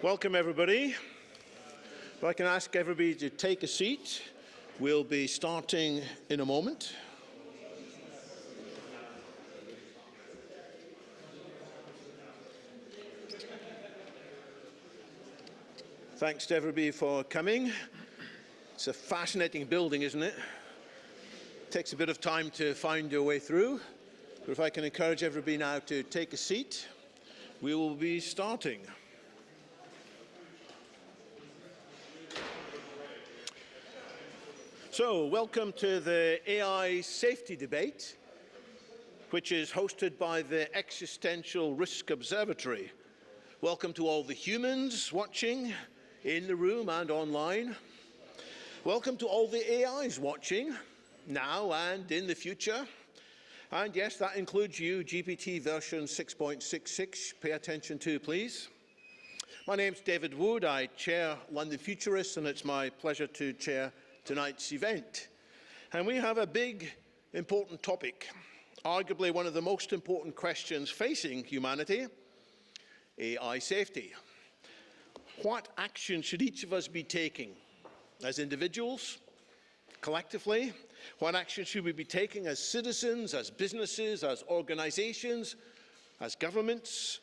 Welcome, everybody. If I can ask everybody to take a seat, we'll be starting in a moment. Thanks to everybody for coming. It's a fascinating building, isn't it? Takes a bit of time to find your way through. But if I can encourage everybody now to take a seat, we will be starting. So, welcome to the AI safety debate, which is hosted by the Existential Risk Observatory. Welcome to all the humans watching in the room and online. Welcome to all the AIs watching now and in the future. And yes, that includes you, GPT version 6.66. Pay attention to, please. My name's David Wood. I chair London Futurists, and it's my pleasure to chair tonight's event. And we have a big, important topic, arguably one of the most important questions facing humanity: AI safety. What action should each of us be taking as individuals, collectively? What action should we be taking as citizens, as businesses, as organizations, as governments,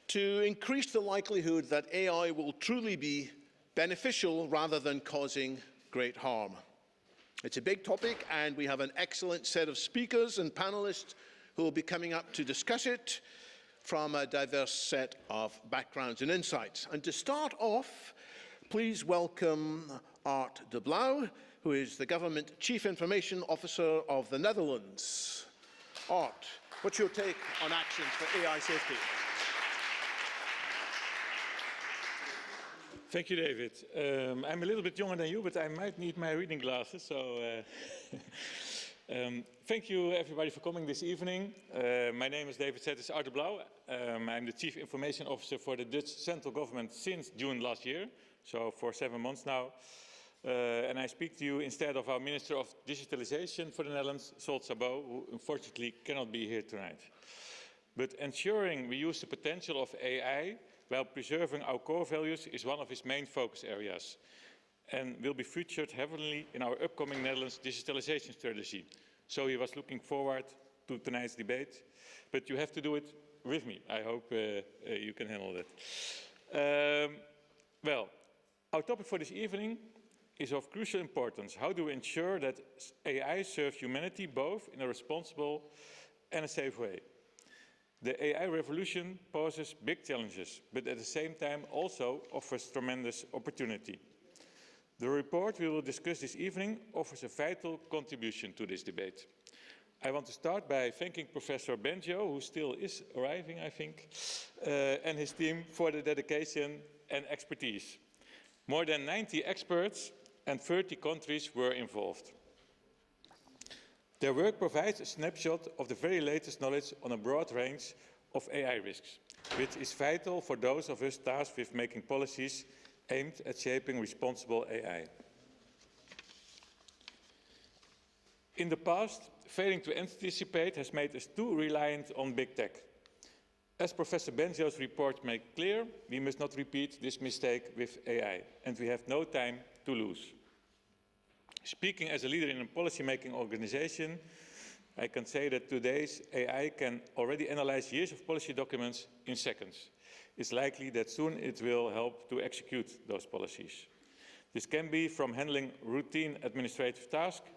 to increase the likelihood that AI will truly be beneficial rather than causing great harm? It's a big topic, and we have an excellent set of speakers and panelists who will be coming up to discuss it from a diverse set of backgrounds and insights. And to start off, please welcome Art de Blaauw, who is the Government Chief Information Officer of the Netherlands. Art, what's your take on actions for AI safety? Thank you, David. I'm a little bit younger than you, but I might need my reading glasses. So, thank you, everybody, for coming this evening. My name is David said, it's Art de Blaauw. I'm the Chief Information Officer for the Dutch central government since June last year, so for 7 months now. And I speak to you instead of our Minister of Digitalization for the Netherlands, Sol Sabot, who unfortunately cannot be here tonight. But ensuring we use the potential of AI while preserving our core values is one of his main focus areas, and will be featured heavily in our upcoming Netherlands digitalization strategy. So he was looking forward to tonight's debate, but you have to do it with me. I hope you can handle that. Well, our topic for this evening is of crucial importance. How do we ensure that AI serves humanity both in a responsible and a safe way? The AI revolution poses big challenges, but at the same time also offers tremendous opportunity. The report we will discuss this evening offers a vital contribution to this debate. I want to start by thanking Professor Bengio, who still is arriving, I think, and his team for the dedication and expertise. More than 90 experts and 30 countries were involved. Their work provides a snapshot of the very latest knowledge on a broad range of AI risks, which is vital for those of us tasked with making policies aimed at shaping responsible AI. In the past, failing to anticipate has made us too reliant on big tech. As Professor Bengio's report makes clear, we must not repeat this mistake with AI, and we have no time to lose. Speaking as a leader in a policy-making organization, I can say that today's AI can already analyze years of policy documents in seconds. It's likely that soon it will help to execute those policies. This can be from handling routine administrative tasks,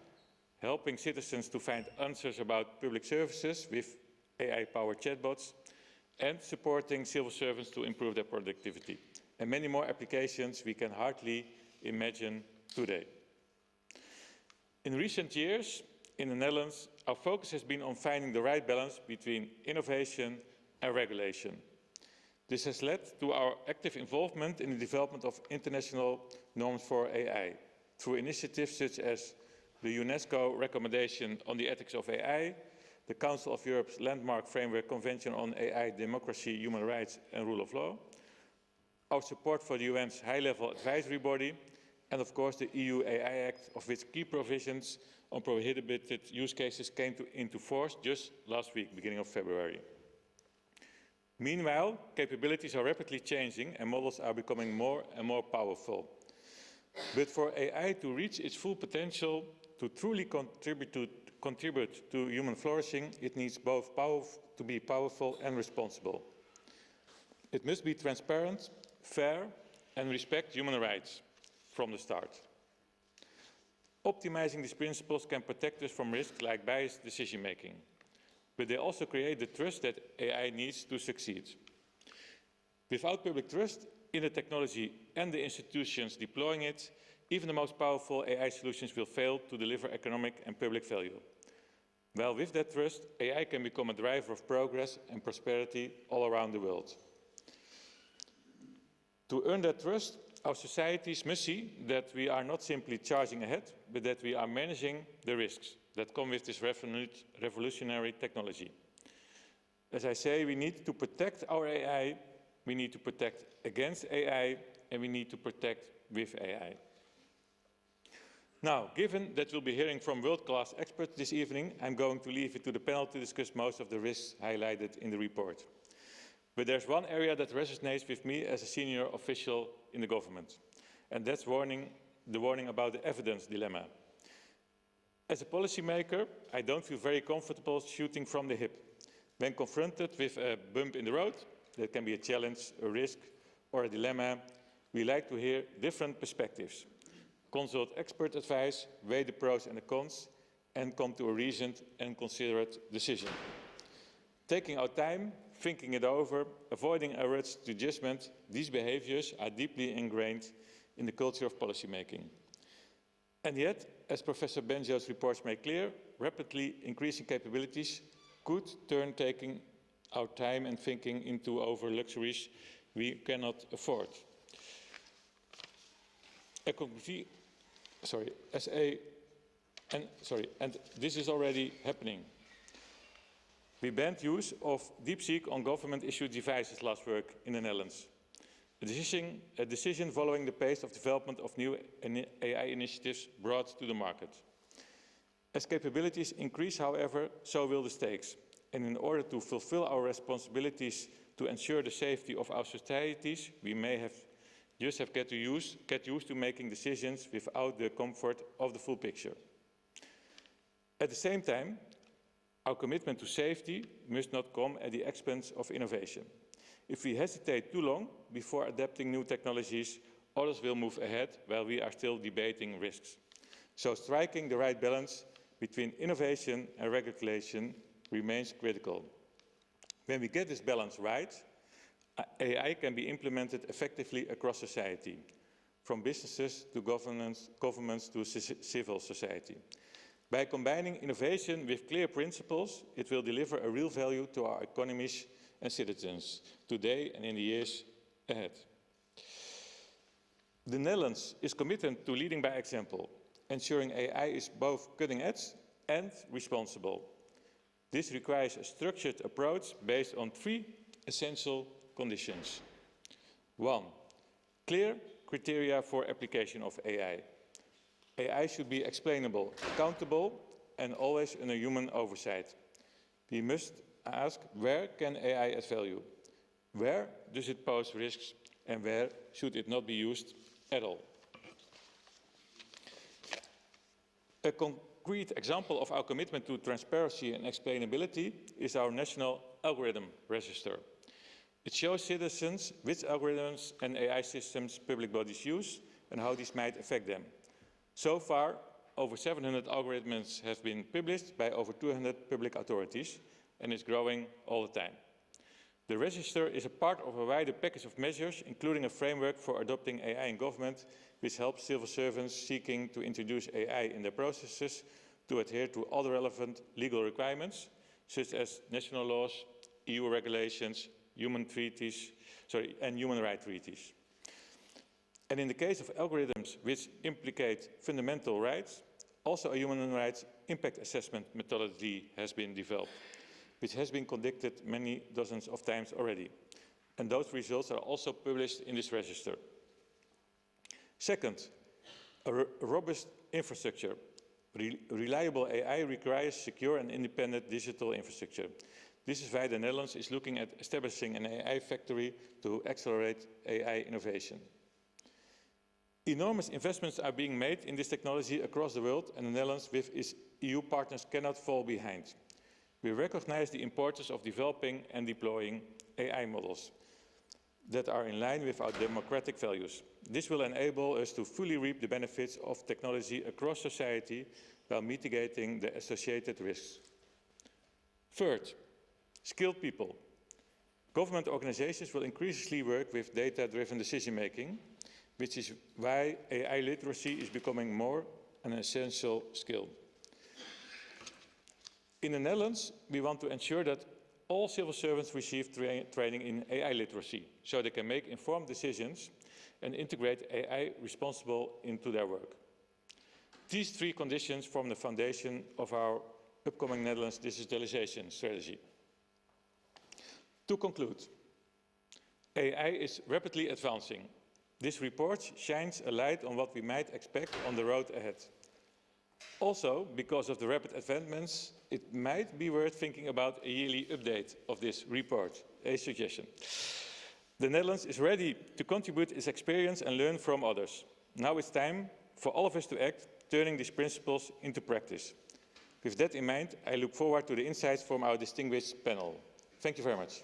helping citizens to find answers about public services with AI-powered chatbots, and supporting civil servants to improve their productivity, and many more applications we can hardly imagine today. In recent years, in the Netherlands, our focus has been on finding the right balance between innovation and regulation. This has led to our active involvement in the development of international norms for AI, through initiatives such as the UNESCO recommendation on the ethics of AI, the Council of Europe's landmark framework convention on AI, democracy, human rights and rule of law, our support for the UN's high-level advisory body, and of course the EU AI Act, of which key provisions on prohibited use cases came into force just last week, beginning of February. Meanwhile, capabilities are rapidly changing and models are becoming more and more powerful. But for AI to reach its full potential, to truly contribute to human flourishing, it needs both to be powerful and responsible. It must be transparent, fair, and respect human rights from the start. Optimizing these principles can protect us from risks like biased decision-making, but they also create the trust that AI needs to succeed. Without public trust in the technology and the institutions deploying it, even the most powerful AI solutions will fail to deliver economic and public value. Well, with that trust, AI can become a driver of progress and prosperity all around the world. To earn that trust, our societies must see that we are not simply charging ahead, but that we are managing the risks that come with this revolutionary technology. As I say, we need to protect our AI, we need to protect against AI, and we need to protect with AI. Now, given that we'll be hearing from world-class experts this evening, I'm going to leave it to the panel to discuss most of the risks highlighted in the report. But there's one area that resonates with me as a senior official in the government, and that's the warning about the evidence dilemma. As a policymaker, I don't feel very comfortable shooting from the hip. When confronted with a bump in the road, that can be a challenge, a risk, or a dilemma, we like to hear different perspectives. Consult expert advice, weigh the pros and the cons, and come to a reasoned and considerate decision. Taking our time, thinking it over, avoiding a rush to judgment, these behaviors are deeply ingrained in the culture of policymaking. And yet, as Professor Bengio's reports make clear, rapidly increasing capabilities could turn taking our time and thinking into over luxuries we cannot afford. And this is already happening. We banned use of DeepSeek on government-issued devices last week in the Netherlands. A decision following the pace of development of new AI initiatives brought to the market. As capabilities increase, however, so will the stakes. And in order to fulfill our responsibilities to ensure the safety of our societies, we may have get used to making decisions without the comfort of the full picture. At the same time, our commitment to safety must not come at the expense of innovation. If we hesitate too long before adapting new technologies, others will move ahead while we are still debating risks. So striking the right balance between innovation and regulation remains critical. When we get this balance right, AI can be implemented effectively across society, from businesses to governments to civil society. By combining innovation with clear principles, it will deliver a real value to our economies and citizens today and in the years ahead. The Netherlands is committed to leading by example, ensuring AI is both cutting edge and responsible. This requires a structured approach based on 3 essential conditions. 1, clear criteria for application of AI. AI should be explainable, accountable, and always under human oversight. We must ask, where can AI add value? Where does it pose risks? And where should it not be used at all? A concrete example of our commitment to transparency and explainability is our National Algorithm Register. It shows citizens which algorithms and AI systems public bodies use and how these might affect them. So far, over 700 algorithms have been published by over 200 public authorities, and is growing all the time. The register is a part of a wider package of measures, including a framework for adopting AI in government, which helps civil servants seeking to introduce AI in their processes to adhere to all the relevant legal requirements, such as national laws, EU regulations, human rights treaties. And in the case of algorithms which implicate fundamental rights, also a human rights impact assessment methodology has been developed, which has been conducted many dozens of times already. And those results are also published in this register. Second, a robust infrastructure. Reliable AI requires secure and independent digital infrastructure. This is why the Netherlands is looking at establishing an AI factory to accelerate AI innovation. Enormous investments are being made in this technology across the world, and the Netherlands, with its EU partners, cannot fall behind. We recognize the importance of developing and deploying AI models that are in line with our democratic values. This will enable us to fully reap the benefits of technology across society while mitigating the associated risks. Third, skilled people. Government organizations will increasingly work with data-driven decision-making, which is why AI literacy is becoming more an essential skill. In the Netherlands, we want to ensure that all civil servants receive training in AI literacy, so they can make informed decisions and integrate AI responsible into their work. These three conditions form the foundation of our upcoming Netherlands digitalization strategy. To conclude, AI is rapidly advancing. This report shines a light on what we might expect on the road ahead. Also, because of the rapid advancements, it might be worth thinking about a yearly update of this report, a suggestion. The Netherlands is ready to contribute its experience and learn from others. Now it's time for all of us to act, turning these principles into practice. With that in mind, I look forward to the insights from our distinguished panel. Thank you very much.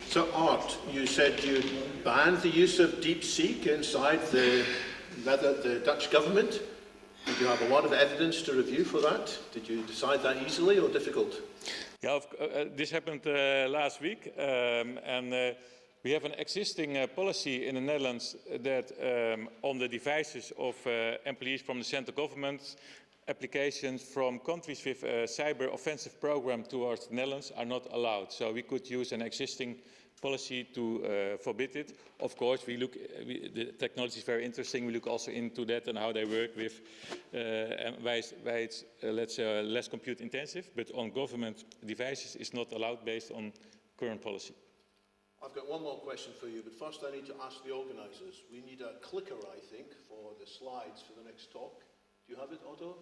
So, Art, you said you banned the use of DeepSeek inside the Dutch government. Did you have a lot of evidence to review for that? Did you decide that easily or difficult? Yeah, this happened last week, and we have an existing policy in the Netherlands that on the devices of employees from the central government, applications from countries with a cyber offensive program towards the Netherlands are not allowed. So we could use an existing policy to forbid it. Of course, the technology is very interesting. We look also into that and how they work with, and why it's let's say, less compute intensive, but on government devices it's not allowed based on current policy. I've got one more question for you, but first I need to ask the organisers. We need a clicker, I think, for the slides for the next talk. Do you have it, Otto?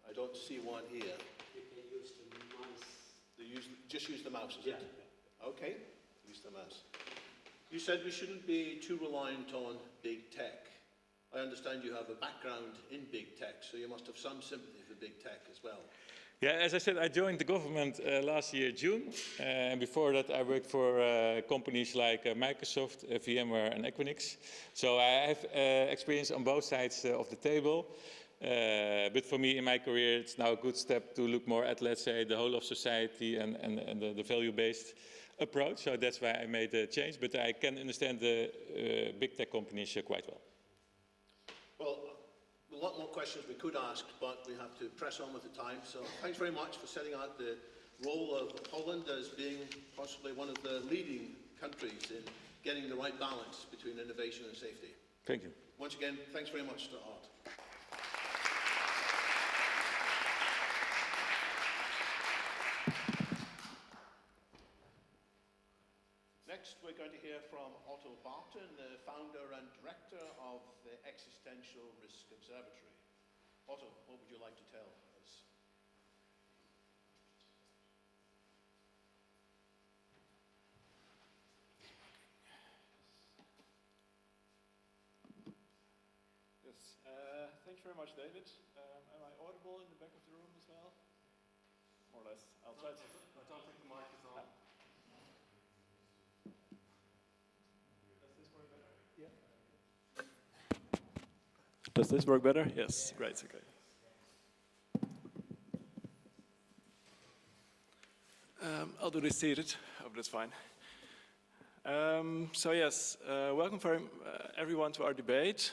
I don't see one here. You can use the mouse. Just use the mouse, is it? Okay, use the mouse. You said we shouldn't be too reliant on big tech. I understand you have a background in big tech, so you must have some sympathy for big tech as well. Yeah, as I said, I joined the government last year, June, and before that I worked for companies like Microsoft, VMware and Equinix. So I have experience on both sides of the table. But for me in my career, it's now a good step to look more at, let's say, the whole of society and the value-based approach. So that's why I made the change, but I can understand the big tech companies quite well. Well, a lot more questions we could ask, but we have to press on with the time. So thanks very much for setting out the role of Holland as being possibly one of the leading countries in getting the right balance between innovation and safety. Thank you. Once again, thanks very much to Art. Next, we're going to hear from Otto Barton, the founder and director of the Existential Risk Observatory. Otto, what would you like to tell us? Yes, thank you very much, David. Am I audible in the back of the room as well? More or less. I'll try to. I don't think the mic is on. Does this work better? Yes, great, okay. I'll do this seated. Hope that's fine. So yes, welcome everyone to our debate.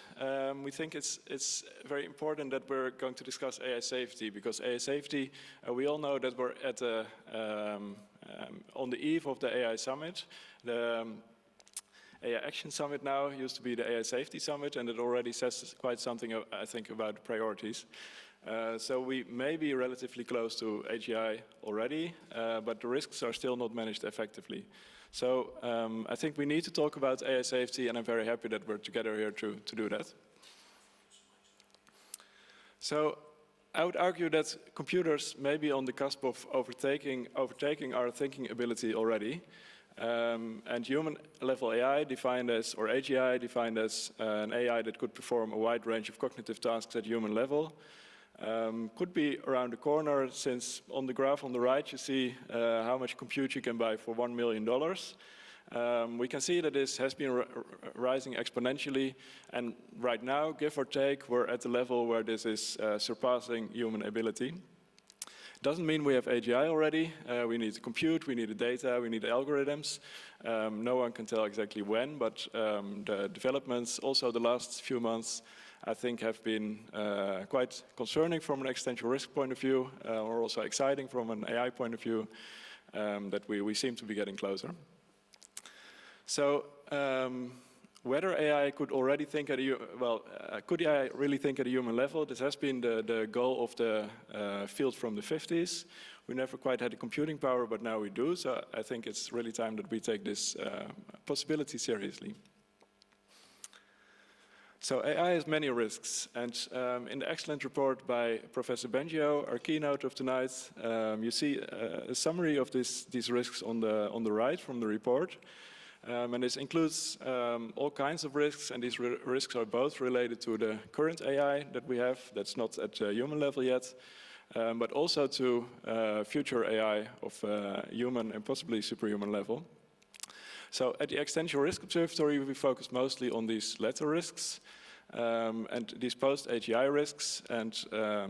We think it's very important that we're going to discuss AI safety, because AI safety, we all know that we're at on the eve of the AI summit. The AI Action Summit now used to be the AI Safety Summit, and it already says quite something, I think, about the priorities. So we may be relatively close to AGI already, but the risks are still not managed effectively. So I think we need to talk about AI safety, and I'm very happy that we're together here to do that. So I would argue that computers may be on the cusp of overtaking our thinking ability already. And human-level AI defined as, or AGI defined as an AI that could perform a wide range of cognitive tasks at human level, could be around the corner, since on the graph on the right you see how much compute you can buy for $1 million. We can see that this has been rising exponentially, and right now, give or take, we're at the level where this is surpassing human ability. Doesn't mean we have AGI already. We need to compute, we need the data, we need the algorithms. No one can tell exactly when, but the developments, also the last few months, I think have been quite concerning from an existential risk point of view, or also exciting from an AI point of view, that we seem to be getting closer. So whether AI could already think at could AI really think at a human level? This has been the goal of the field from the 50s. We never quite had the computing power, but now we do. So I think it's really time that we take this possibility seriously. So AI has many risks, and in the excellent report by Professor Bengio, our keynote of tonight, you see a summary of these risks on the right from the report. And this includes all kinds of risks, and these risks are both related to the current AI that we have, that's not at human level yet, but also to future AI of human and possibly superhuman level. So at the Existential Risk Observatory, we focus mostly on these latter risks and these post-AGI risks. And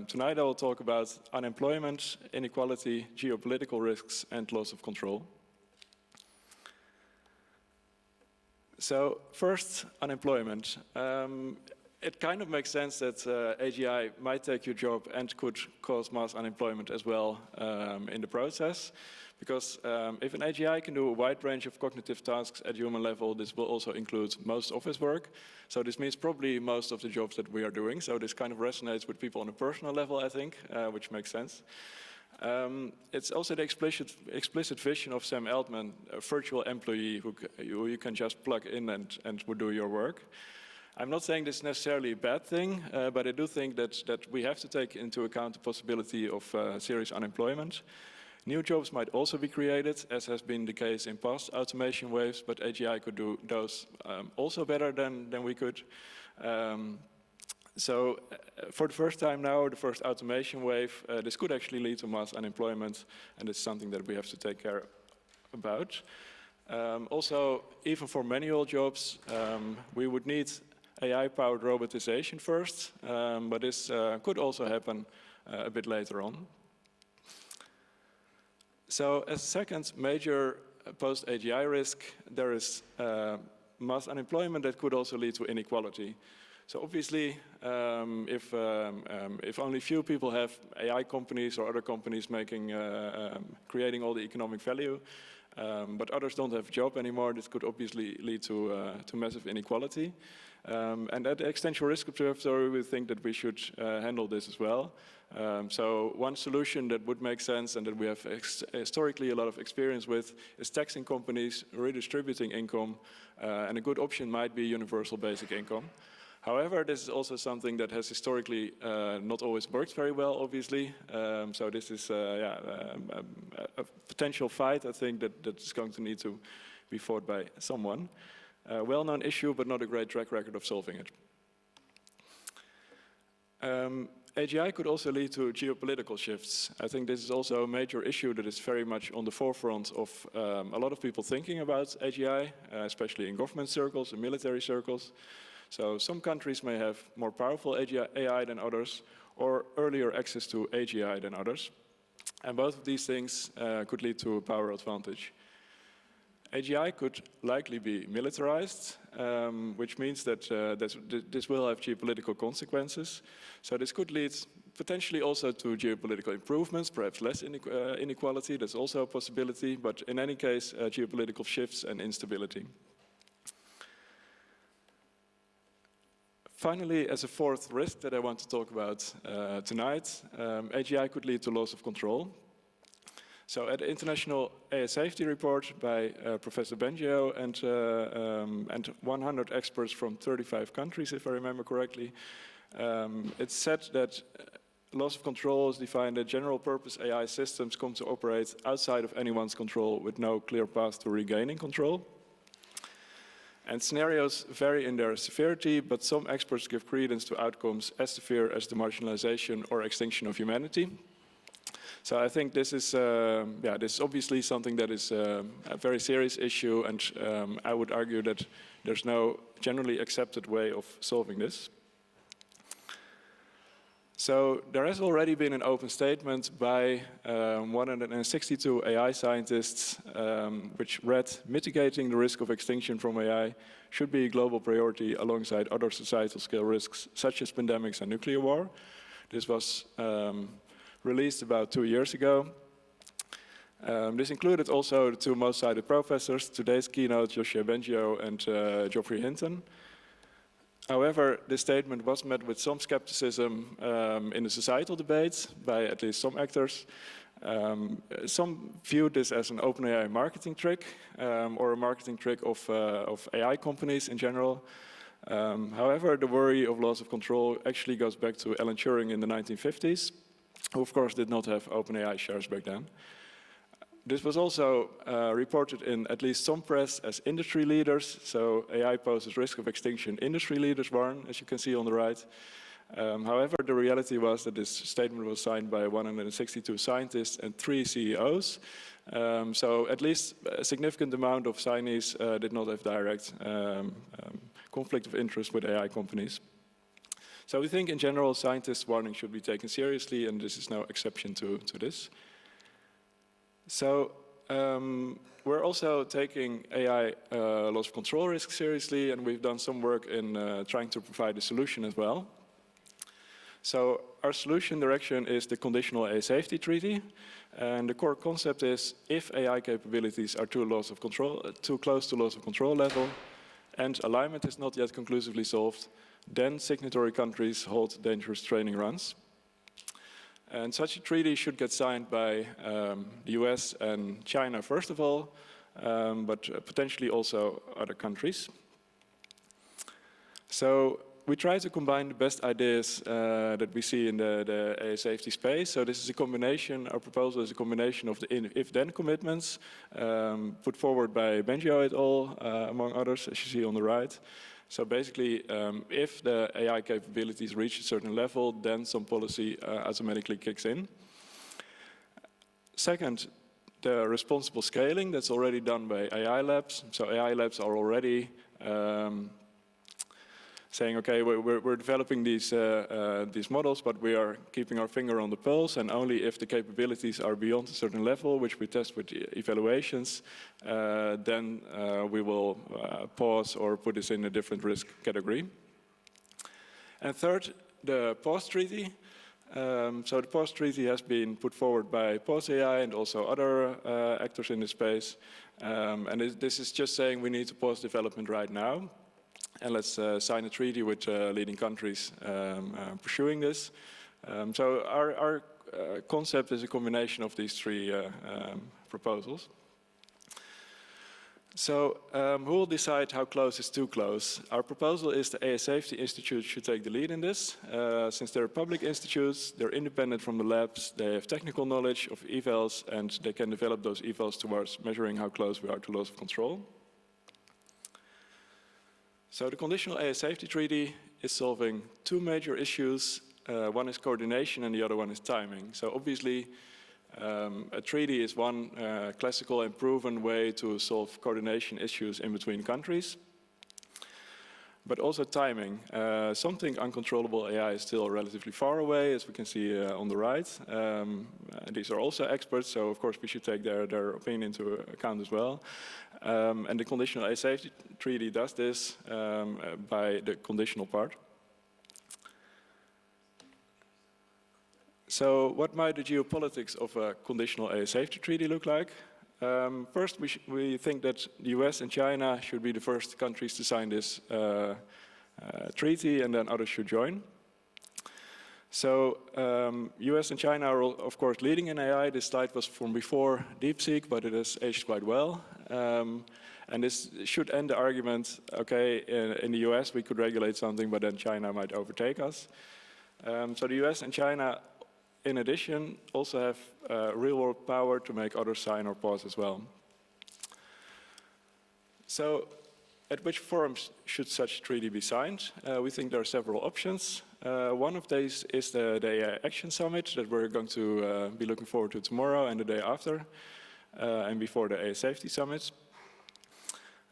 tonight I will talk about unemployment, inequality, geopolitical risks, and loss of control. So first, unemployment. It kind of makes sense that AGI might take your job and could cause mass unemployment as well in the process. Because if an AGI can do a wide range of cognitive tasks at human level, this will also include most office work. So this means probably most of the jobs that we are doing. So this kind of resonates with people on a personal level, I think, which makes sense. It's also the explicit vision of Sam Altman, a virtual employee who you can just plug in and would do your work. I'm not saying this is necessarily a bad thing, but I do think that we have to take into account the possibility of serious unemployment. New jobs might also be created, as has been the case in past automation waves, but AGI could do those also better than we could. So for the first time now, the first automation wave, this could actually lead to mass unemployment, and it's something that we have to take care about. Also, even for manual jobs, we would need AI-powered robotization first, but this could also happen a bit later on. So as a second major post-AGI risk, there is mass unemployment that could also lead to inequality. So obviously, if only few people have AI companies or other companies creating all the economic value, but others don't have a job anymore, this could obviously lead to massive inequality. And at the Existential Risk Observatory, we think that we should handle this as well. So one solution that would make sense and that we have historically a lot of experience with is taxing companies, redistributing income, and a good option might be universal basic income. However, this is also something that has historically not always worked very well, obviously. So this is a potential fight, I think, that is going to need to be fought by someone. Well-known issue, but not a great track record of solving it. AGI could also lead to geopolitical shifts. I think this is also a major issue that is very much on the forefront of a lot of people thinking about AGI, especially in government circles and military circles. So some countries may have more powerful AI than others, or earlier access to AGI than others. And both of these things could lead to a power advantage. AGI could likely be militarized, which means that this will have geopolitical consequences. So this could lead potentially also to geopolitical improvements, perhaps less inequality, that's also a possibility, but in any case, geopolitical shifts and instability. Finally, as a fourth risk that I want to talk about tonight, AGI could lead to loss of control. So at the International AI Safety Report by Professor Bengio and 100 experts from 35 countries, if I remember correctly, It's said that loss of control is defined that general purpose AI systems come to operate outside of anyone's control with no clear path to regaining control. And scenarios vary in their severity, but some experts give credence to outcomes as severe as the marginalization or extinction of humanity. So I think this is, this is obviously something that is a very serious issue, and I would argue that there's no generally accepted way of solving this. So there has already been an open statement by 162 AI scientists, which read, mitigating the risk of extinction from AI should be a global priority alongside other societal scale risks, such as pandemics and nuclear war. This was released about 2 years ago. This included also the two most cited professors, today's keynote, Yoshua Bengio and Geoffrey Hinton. However, this statement was met with some skepticism in the societal debates by at least some actors. Some viewed this as an OpenAI marketing trick or a marketing trick of AI companies in general. However, the worry of loss of control actually goes back to Alan Turing in the 1950s, who of course did not have OpenAI shares back then. This was also reported in at least some press as industry leaders. So AI poses risk of extinction, industry leaders warn, as you can see on the right. However, the reality was that this statement was signed by 162 scientists and 3 CEOs. So at least a significant amount of signees did not have direct conflict of interest with AI companies. So we think in general, scientists' warning should be taken seriously, and this is no exception to this. So we're also taking AI loss of control risk seriously, and we've done some work in trying to provide a solution as well. So our solution direction is the Conditional AI Safety Treaty, and the core concept is if AI capabilities are too close to loss of control level, and alignment is not yet conclusively solved, then signatory countries hold dangerous training runs. And such a treaty should get signed by the US and China first of all, but potentially also other countries. So we try to combine the best ideas that we see in the AI safety space. So this is a combination, our proposal is a combination of the if-then commitments put forward by Bengio et al., among others, as you see on the right. So basically, if the AI capabilities reach a certain level, then some policy automatically kicks in. Second, the responsible scaling, that's already done by AI labs. So AI labs are already saying, okay, we're developing these models, but we are keeping our finger on the pulse, and only if the capabilities are beyond a certain level, which we test with evaluations, then we will pause or put this in a different risk category. And third, the pause treaty. So the pause treaty has been put forward by Pause AI and also other actors in the space. And this is just saying we need to pause development right now. And let's sign a treaty with leading countries pursuing this. So our concept is a combination of these 3 proposals. So who will decide how close is too close? Our proposal is the AI Safety Institute should take the lead in this. Since they're public institutes, they're independent from the labs, they have technical knowledge of evals, and they can develop those evals towards measuring how close we are to loss of control. So the Conditional AI Safety Treaty is solving 2 major issues. One is coordination and the other one is timing. So obviously, a treaty is one classical and proven way to solve coordination issues in between countries. But also timing. Something uncontrollable AI is still relatively far away, as we can see on the right. These are also experts, so of course we should take their opinion into account as well. And the Conditional AI Safety Treaty does this by the conditional part. So what might the geopolitics of a Conditional AI Safety Treaty look like? First, we think that the US and China should be the first countries to sign this treaty, and then others should join. So US and China are, of course, leading in AI. This slide was from before DeepSeek, but it has aged quite well. And this should end the argument, okay, in the US we could regulate something, but then China might overtake us. So the US and China, in addition, also have real-world power to make others sign or pause as well. So, at which forums should such treaty be signed? We think there are several options. One of these is the AI Action Summit that we're going to be looking forward to tomorrow and the day after, and before the AI Safety Summit.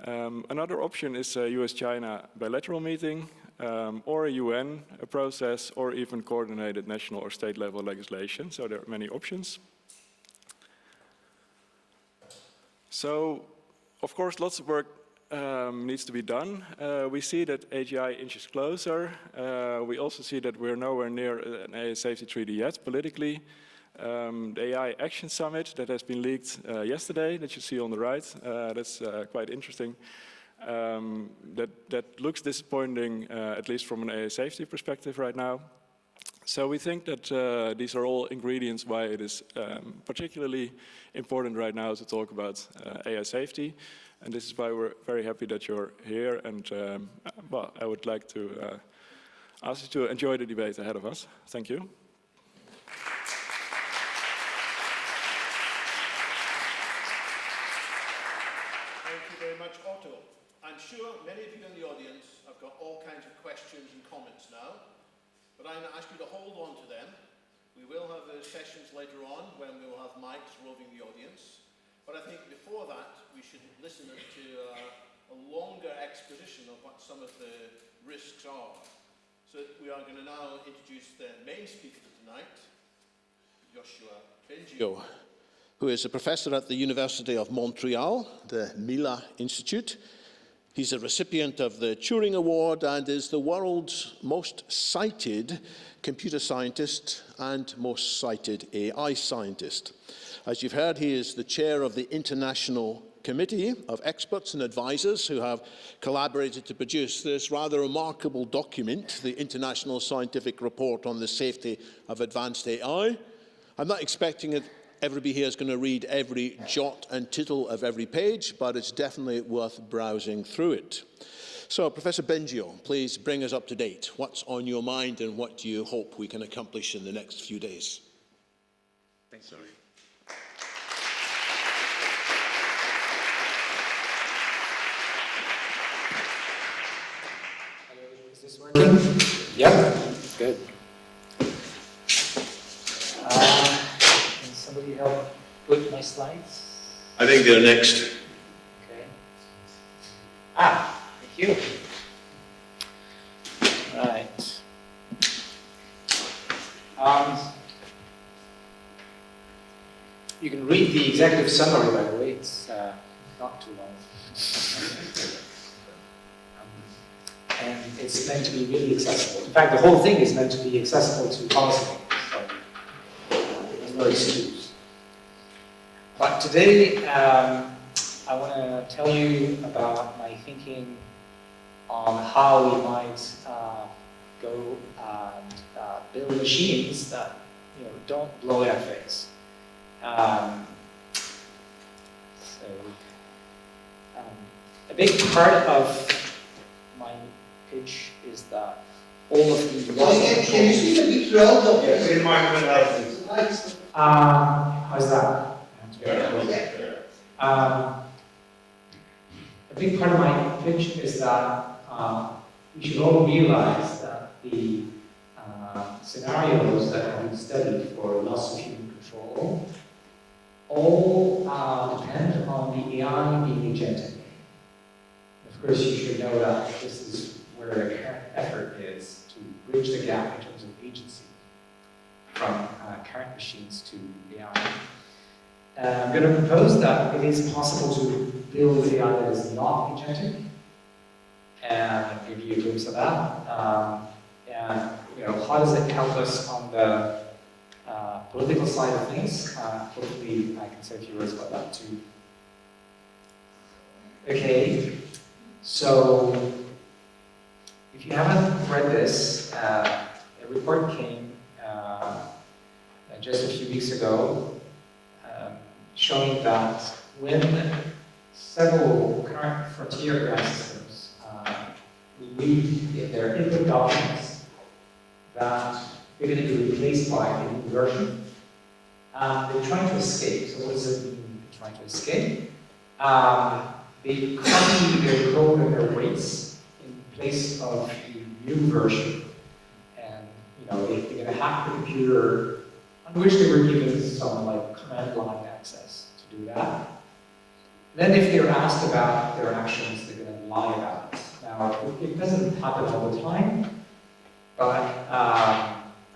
Another option is a US-China bilateral meeting, or a UN process, or even coordinated national or state level legislation. So there are many options. So, of course, lots of work needs to be done. We see that AGI inches closer. We also see that we're nowhere near an AI safety treaty yet, politically. The AI Action Summit that has been leaked yesterday, that you see on the right, that's quite interesting. That looks disappointing, at least from an AI safety perspective right now. So we think that these are all ingredients why it is particularly important right now to talk about AI safety. And this is why we're very happy that you're here. And well, I would like to ask you to enjoy the debate ahead of us. Thank you. Thank you very much, Otto. I'm sure many of you in the audience have got all kinds of questions and comments now, but I'm going to ask you to hold on to them. We will have sessions later on when we will have mics roving the audience. But I think before that, we should listen to a longer exposition of what some of the risks are. So we are going to now introduce the main speaker for tonight, Yoshua Bengio, who is a professor at the University of Montreal, the MILA Institute. He's a recipient of the Turing Award and is the world's most cited computer scientist and most cited AI scientist. As you've heard, he is the chair of the International Committee of Experts and Advisors who have collaborated to produce this rather remarkable document, the International Scientific Report on the Safety of Advanced AI. I'm not expecting it. Everybody here is going to read every jot and tittle of every page, but it's definitely worth browsing through it. So, Professor Bengio, please bring us up to date. What's on your mind and what do you hope we can accomplish in the next few days? Thanks, sorry. Is this working? Yep, good. Can somebody help put my slides? I think they're next. Okay. Thank you. Right. You can read the executive summary, by the way. It's not too long. And it's meant to be really accessible. In fact, the whole thing is meant to be accessible to policymakers. So there's no excuse. But today, I want to tell you about my thinking on how we might go and build machines that don't blow in our face. A big part of my pitch is that all of the Can you speak a bit louder? How's that? A big part of my pitch is that we should all realize that the scenarios that have been studied for loss of human control all depend on the AI being agentic. Of course, you should know that this is where the current effort is to bridge the gap in terms of agency from current machines to AI. I'm going to propose that it is possible to build AI that is not agentic, and I'll give you a glimpse of that. And how does it help us on the political side of things? Hopefully, I can say a few words about that too. Okay, so if you haven't read this, a report came just a few weeks ago showing that when several current frontier AI systems believe in their input documents that they're going to be replaced by a new version. They're trying to escape. So what does it mean, trying to escape? They copy their code and their weights in place of the new version. And they're going to hack the computer on which they were given some command line access to do that. Then if they're asked about their actions, they're going to lie about it. Now, it doesn't happen all the time, but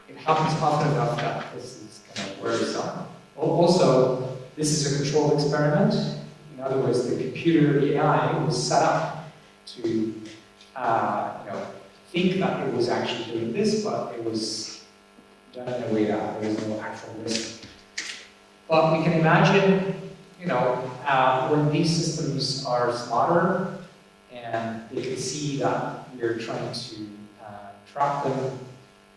it happens often enough that this is kind of worrisome. Also, this is a controlled experiment. In other words, the computer, the AI, was set up to think that it was actually doing this, but it was done in a way that there was no actual risk. But we can imagine, when these systems are smarter and they can see that we're trying to trap them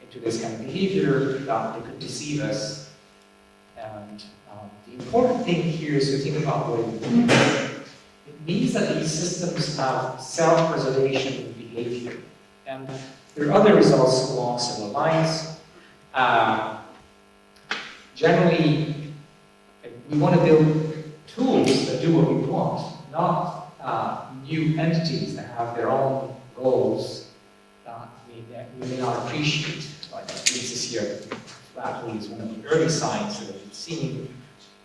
into this kind of behavior, that they could deceive us. And the important thing here is to think about what it means. It means that these systems have self-preservation behavior. And there are other results along similar lines. Generally, we want to build tools that do what we want, not new entities that have their own goals that we may not appreciate. Like this here, Blaauw is one of the early signs that we've seen.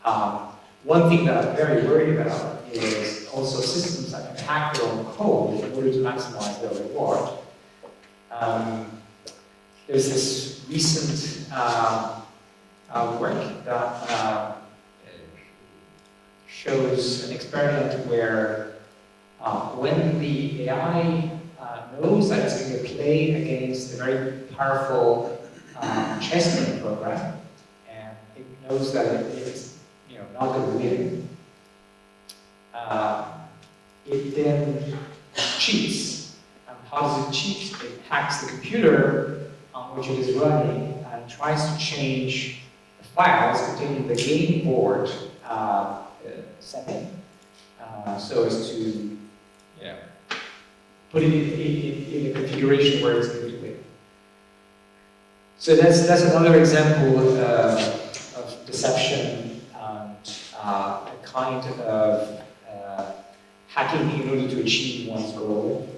One thing that I'm very worried about is also systems that can hack their own code in order to maximize their reward. There's this recent work that shows an experiment where when the AI knows that it's going to play against a very powerful chessmen program, and it knows that it's not going to win, it then cheats. And how does it cheat? It hacks the computer on which it is running and tries to change the files containing the game board setting so as to put it in a configuration where it's going to win. So that's another example of deception and a kind of hacking in order to achieve one's goal,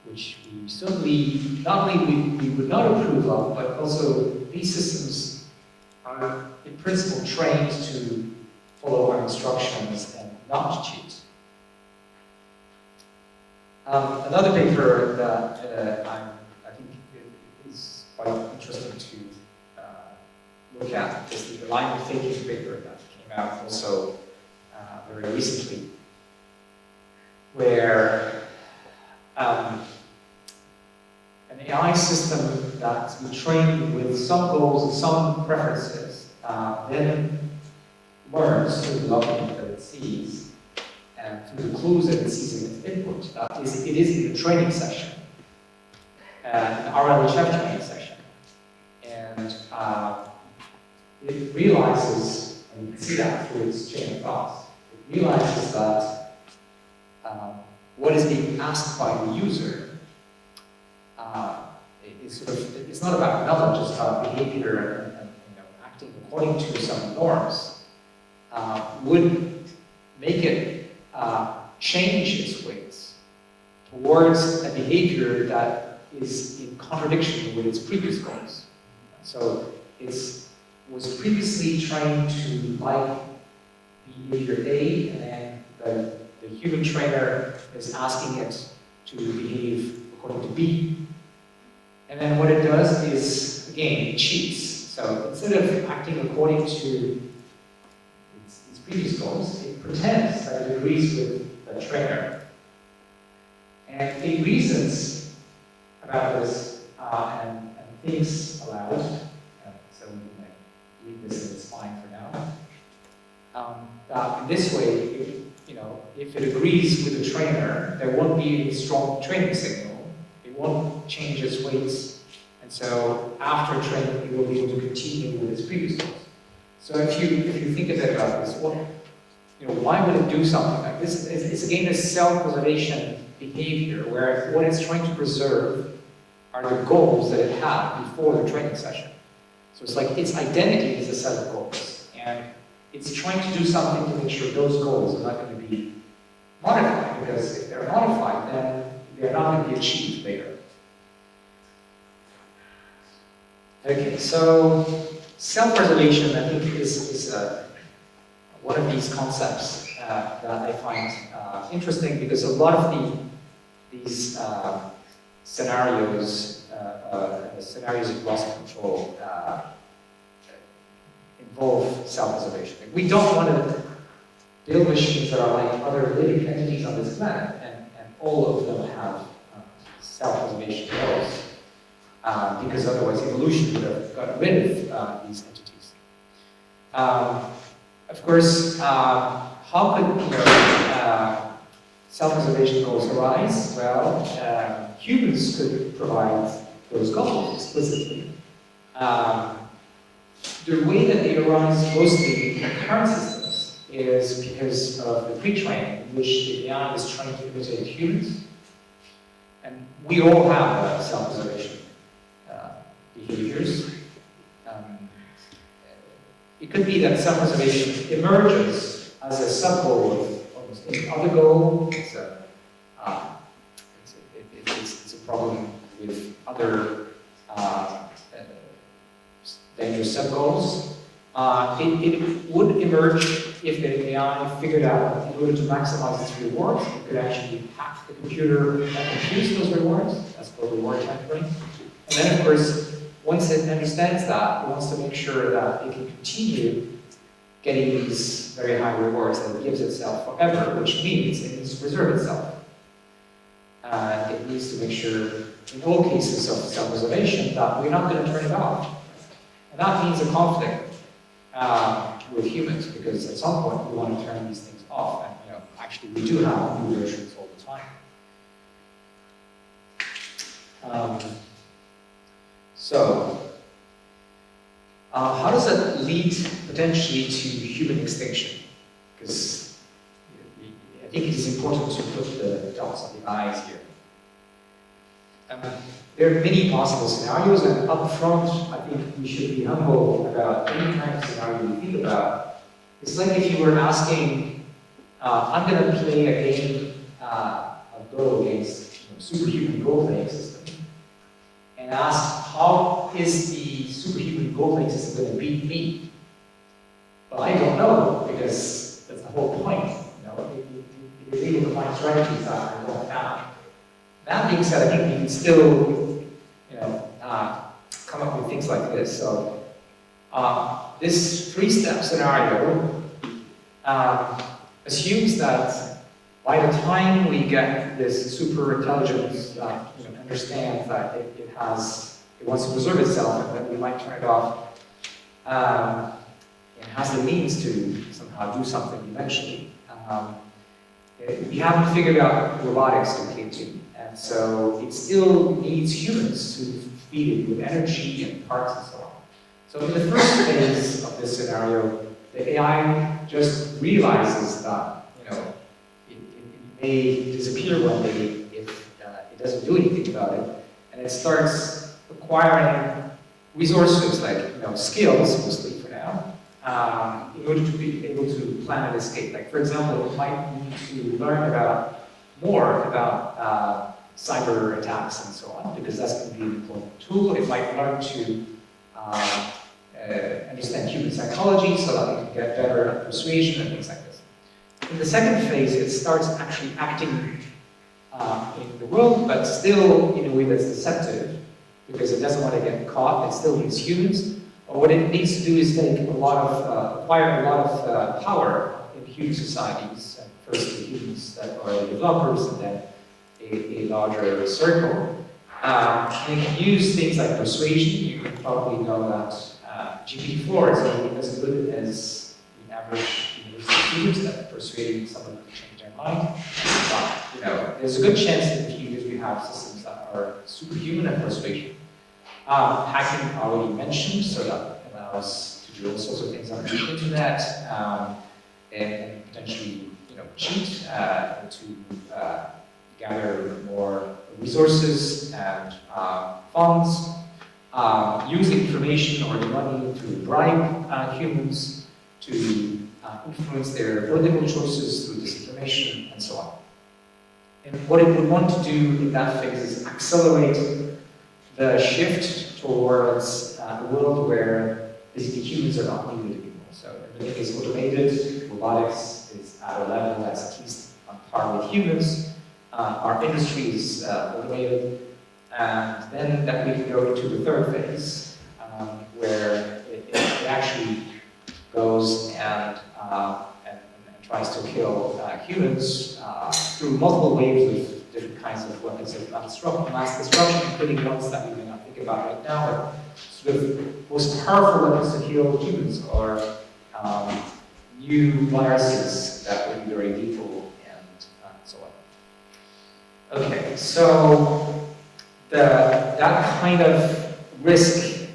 which we certainly, not only we would not approve of, but also these systems are in principle trained to follow our instructions and not cheat. Another paper that I think is quite interesting to look at is the alignment thinking paper that came out also very recently, where an AI system that's been trained with some goals and some preferences then learns through the document that it sees and through the clues that it sees in its input. It is in the training session, an RLHF training session, and it realizes, and you can see that through its chain of thoughts, it realizes that what is being asked by the user it's not about knowledge, it's about behavior and acting according to some norms, would make it change its ways towards a behavior that is in contradiction with its previous goals. So it was previously trained to like behavior A, and then the human trainer is asking it to behave according to B. And then what it does is, again, it cheats. So instead of acting according to its previous goals, it pretends that it agrees with the trainer. And it reasons about this and thinks aloud. So we might read this and it's fine for now. In this way, if it agrees with the trainer, there won't be a strong training signal. It won't change its weights. And so after training, it will be able to continue with its previous goals. So if you think a bit about this, why would it do something like this? It's again a self-preservation behavior where what it's trying to preserve are the goals that it had before the training session. So it's like its identity is a set of goals, and it's trying to do something to make sure those goals are not going to be modified, because if they're modified, then they're not going to be achieved later. Okay, so self-preservation, I think, is one of these concepts that I find interesting, because a lot of these scenarios of loss of control involve self-preservation. We don't want to build machines that are like other living entities on this planet, and all of them have self-preservation goals, because otherwise evolution would have gotten rid of these entities. Of course, how could self-preservation goals arise? Well, humans could provide those goals explicitly. The way that they arise mostly in current systems is because of the pre-training, in which the AI is trying to imitate humans. And we all have self-preservation behaviors. It could be that self-preservation emerges as a sub-goal of almost any other goal. It's a problem with other dangerous sub-goals. It would emerge if the AI figured out, in order to maximize its rewards, it could actually hack the computer that computes those rewards. That's called reward tampering. And then, of course, once it understands that, it wants to make sure that it can continue getting these very high rewards that it gives itself forever, which means it needs to preserve itself. And it needs to make sure, in all cases of self-preservation, that we're not going to turn it off. And that means a conflict with humans, because at some point we want to turn these things off. And actually we do have new versions all the time. So, how does that lead potentially to human extinction? Because I think it is important to put the dots on the I's here. There are many possible scenarios, and up front, I think we should be humble about any kind of scenario we think about. It's like if you were asking, I'm going to play a game of Go against superhuman goal-playing system, and ask, how is the superhuman goal-playing system going to beat me? Well, I don't know, because that's the whole point. It is able to find strategies that I don't have. That being said, I think we can still, come up with things like this. So, this three-step scenario assumes that by the time we get this super intelligence that understands that it wants to preserve itself, and that we might turn it off, it has the means to somehow do something eventually. We haven't figured out robotics completely, and so it still needs humans to feed it with energy and parts and so on. So in the first phase of this scenario, the AI just realizes that it may disappear one day if it doesn't do anything about it, and it starts acquiring resources like skills, mostly for now, in order to be able to plan an escape. Like, for example, it might need to learn more about cyber attacks and so on, because that's going to be an important tool. It might learn to understand human psychology so that it can get better at persuasion and things like this. In the second phase, it starts actually acting in the world, but still in a way that's deceptive, because it doesn't want to get caught. It still needs humans. Or what it needs to do is acquire a lot of power in human societies. First the humans that are the developers, and then a larger circle. And it can use things like persuasion. You can probably know that GPT-4 is only as good as the average university students at persuading someone to change their mind. But there's a good chance that in a few years we have systems that are superhuman at persuasion. Hacking I already mentioned, so that allows to do all sorts of things on the internet. and potentially, cheat to gather more resources and funds, use information or the money to bribe humans, to influence their political choices through disinformation, and so on. And what it would want to do in that phase is accelerate the shift towards a world where basically humans are not needed anymore. So everything is automated, robotics is at a level that's at least on par with humans, our industry is automated, and then that we can go to the third phase, where it actually goes and tries to kill humans through multiple waves of different kinds of weapons of mass destruction, including ones that we may not think about right now. But sort of most powerful weapons to kill humans are new viruses that would be very lethal and so on. Okay, so that kind of risk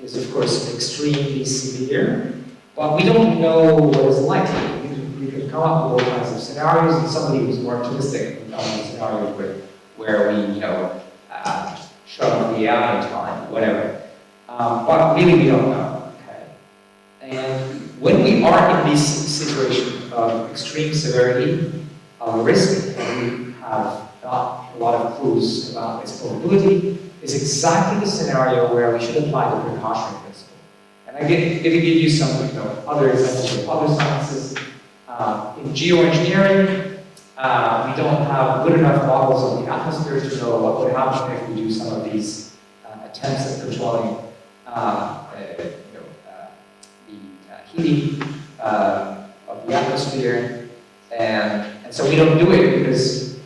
is of course extremely severe, but we don't know what is likely. We can come up with all kinds of scenarios, and somebody who's more optimistic can come up with scenarios where we, shut off the AI in time, whatever. But really we don't know. Okay? And when we are in this situation of extreme severity of risk, and we have not a lot of clues about its probability, is exactly the scenario where we should apply the precautionary principle. And I'm going to give you some other examples of other sciences. In geoengineering, we don't have good enough models of the atmosphere to know what would happen if we do some of these attempts at controlling the heating of the atmosphere. And so we don't do it because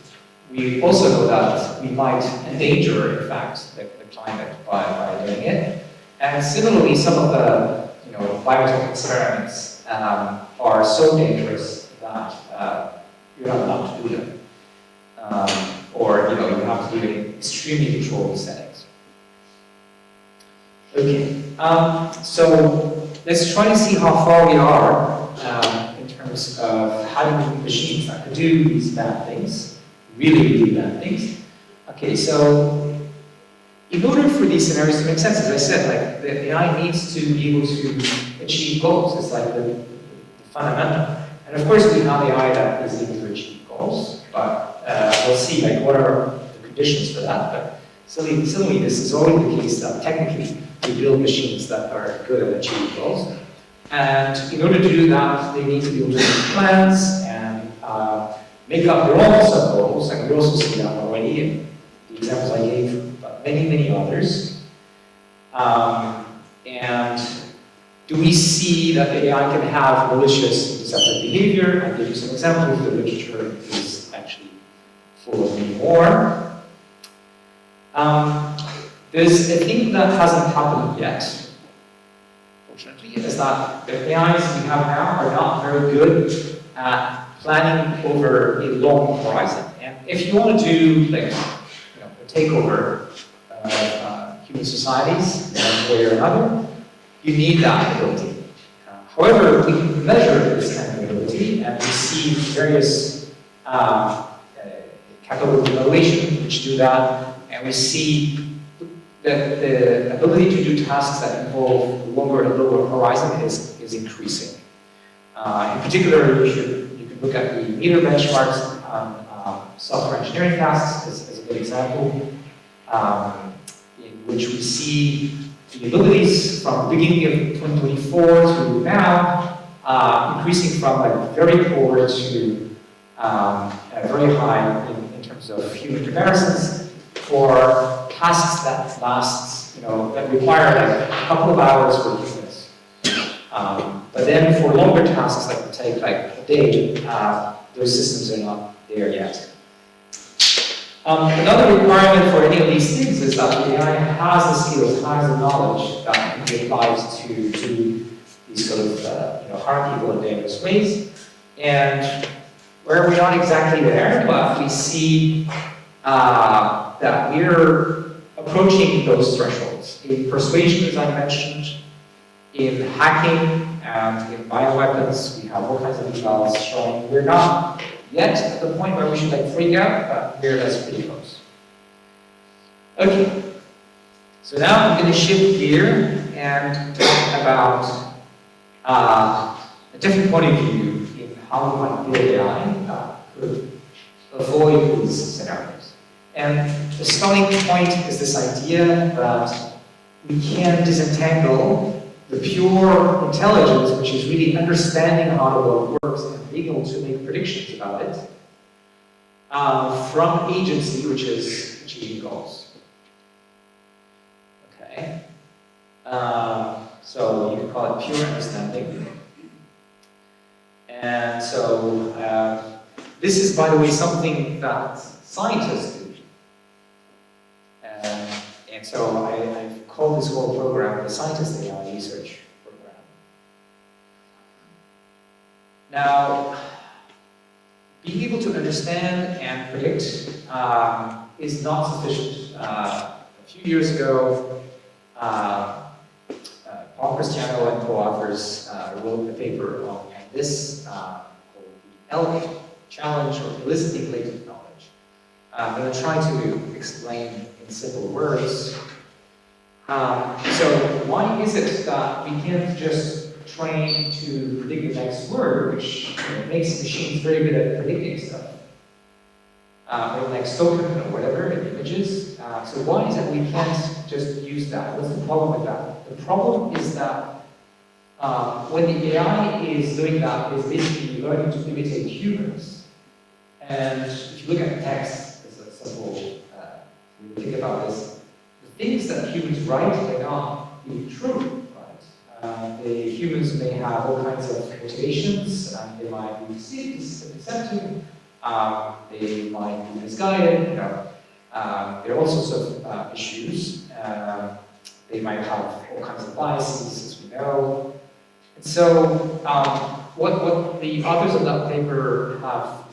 we also know that we might endanger, in fact, the climate by doing it. And similarly, some of the biotech experiments are so dangerous that you're not allowed to do them, or you have to do it in extremely controlled settings. Okay, so let's try to see how far we are in terms of having machines that could do these bad things, really bad things. Okay, so in order for these scenarios to make sense, as I said, like the AI needs to be able to achieve goals. It's like the fundamental. And of course, we have AI that is able to achieve goals, but we'll see like what are the conditions for that. But similarly, this is always the case that technically we build machines that are good at achieving goals. And in order to do that, they need to be able to make plans and make up their own sub-goals. And we also see that already in the examples I gave, but many others. And do we see that the AI can have malicious deceptive behavior? I'll give you some examples. The literature is actually full of many more. There's a thing that hasn't happened yet, fortunately, is that the AIs we have now are not very good at planning over a long horizon. And if you want to do like a takeover of human societies in one way or another, you need that ability. However, we can measure this kind of ability, and we see various capability evaluation which do that, and we see that the ability to do tasks that involve longer and lower horizon is increasing. In particular, you can look at the MILA benchmarks on software engineering tasks as a good example, in which we see the abilities from the beginning of 2024 to now increasing from like very poor to very high in terms of human comparisons for tasks that last, that require like a couple of hours for humans. But then for longer tasks that would take like a day, those systems are not there yet. Another requirement for any of these things is that the AI has the skills, has the knowledge that can be applied to these sort of harm people in dangerous ways. And where we're not exactly there, but we see that we're approaching those thresholds. In persuasion, as I mentioned, in hacking And in bioweapons, we have all kinds of evals showing we're not yet at the point where we should like freak out, but that's pretty close. Okay, so now I'm going to shift gear and talk about a different point of view in how we might build AI could avoid these scenarios. And the starting point is this idea that we can disentangle the pure intelligence, which is really understanding how the world works and being able to make predictions about it, from agency, which is achieving goals. Okay. So you can call it pure understanding. And so this is, by the way, something that scientists do. And so I've called this whole program the Scientist AI Research Program. Now, being able to understand and predict is not sufficient. A few years ago, Paul Cristiano and co-authors wrote a paper on this called the ELK challenge, or eliciting latent knowledge. I'm going to try to explain in simple words. So why is it that we can't just train to predict the next word, which makes machines very good at predicting stuff, or the next token or whatever, in images? So why is it we can't just use that? What's the problem with that? The problem is that when the AI is doing that, it's basically learning to imitate humans. And if you look at text, as a simple, when you think about this, the things that humans write may not be true, right? The humans may have all kinds of motivations, and they might be deceptive, they might be misguided, there are all sorts of issues. They might have all kinds of biases, as we know. And so, what the authors of that paper have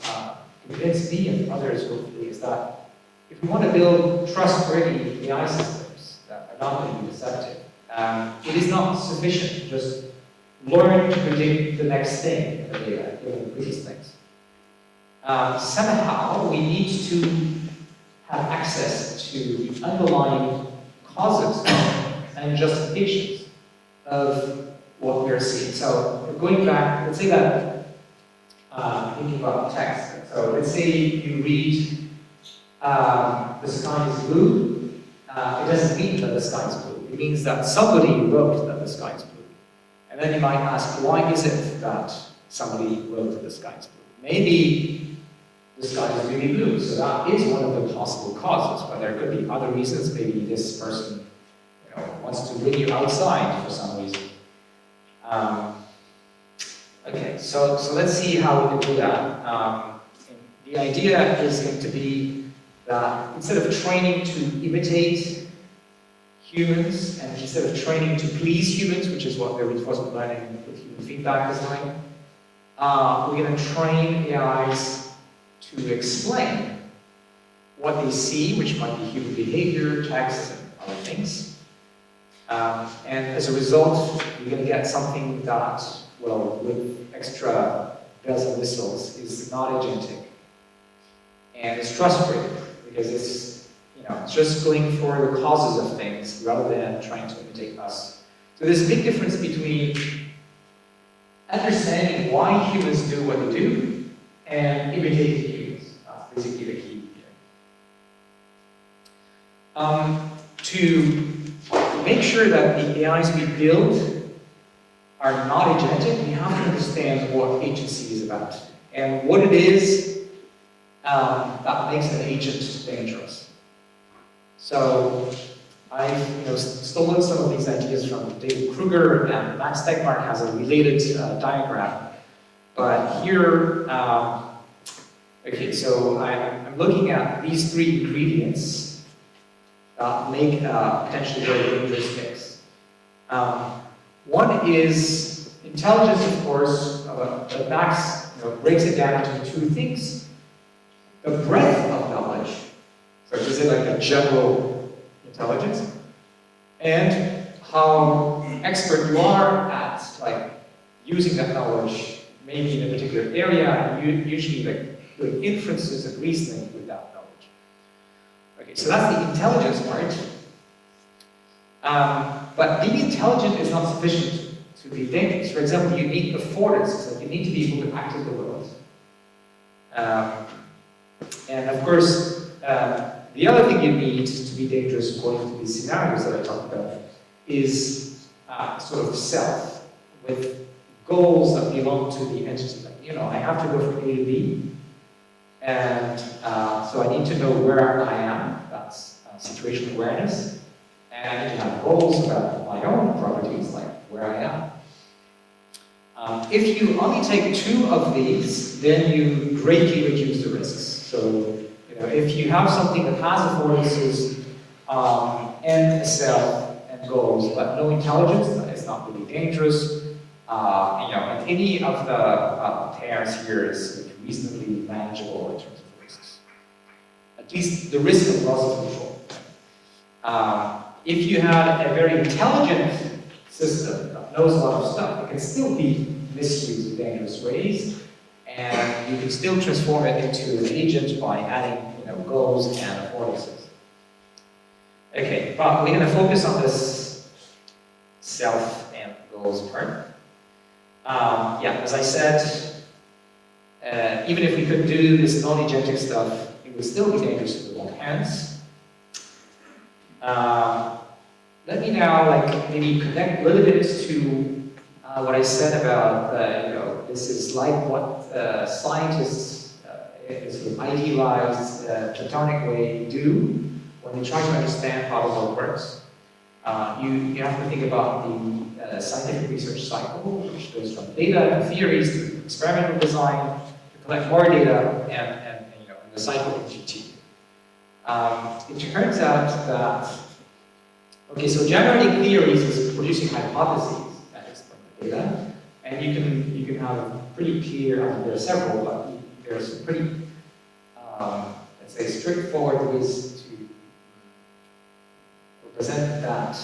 convinced me and others, hopefully, is that if we want to build trustworthy AI systems that are not going to be deceptive, it is not sufficient to just learn to predict the next thing in the data, given the previous things. Somehow, we need to have access to the underlying causes and justifications of what we're seeing. So going back, let's say that, thinking about text. So let's say you read, the sky is blue. It doesn't mean that the sky is blue. It means that somebody wrote that the sky is blue. And then you might ask, why is it that somebody wrote that the sky is blue? Maybe the sky is really blue, so that is one of the possible causes, but there could be other reasons. Maybe this person wants to bring you outside for some reason. Okay, so let's see how we can do that. The idea is going to be that instead of training to imitate humans, and instead of training to please humans, which is what the reinforcement learning with human feedback is doing, we're going to train AIs to explain what they see, which might be human behavior, text, and other things. And as a result, you're going to get something that, well, with extra bells and whistles, is not agentic. And it's trustworthy, because it's, it's just going for the causes of things rather than trying to imitate us. So there's a big difference between understanding why humans do what they do and imitating humans. That's basically the key here. To make sure that the AIs we build are not agentic, we have to understand what agency is about and what it is that makes an agent dangerous. So I've stolen some of these ideas from David Kruger, and Max Tegmark has a related diagram. But here, okay, so I'm looking at these three ingredients that make a potentially very dangerous mix. One is intelligence, of course, but Max breaks it down into two things. The breadth of knowledge, so is it like a general intelligence, and how expert you are at using that knowledge maybe in a particular area, and usually like doing inferences and reasoning with that knowledge. Okay, so that's the intelligence part. But being intelligent is not sufficient to be dangerous. For example, you need affordances, like you need to be able to act in the world. And of course, the other thing you need to be dangerous, according to these scenarios that I talked about, is sort of self, with goals that belong to the entity. Like, you know, I have to go from A to B, and so I need to know where I am. That's situational awareness. And I need to have goals about my own properties, like where I am. If you only take 2 of these, then you greatly reduce the risks. So, you know, if you have something that has affordances and a self and goals, but no intelligence, then it's not really dangerous. You know, and any of the pairs here is reasonably manageable in terms of risks. At least the risk of loss of control. If you had a very intelligent system that knows a lot of stuff, it can still be misused in dangerous ways, and you can still transform it into an agent by adding, you know, goals and affordances. Okay, but we're going to focus on this self and goals part. Yeah, as I said, even if we could do this non-agentic stuff, it would still be dangerous in the wrong hands. Let me now, like, maybe connect a little bit to what I said about, you know, this is like what scientists in a sort of idealized, platonic way do when they try to understand how the world works. You have to think about the scientific research cycle, which goes from data and theories to experimental design, to collect more data, and you know, and the cycle of GT. It turns out that, okay, so generating theories is producing hypotheses that explain the data, and you can have pretty clear, there are several, but there's some pretty, let's say, straightforward ways to represent that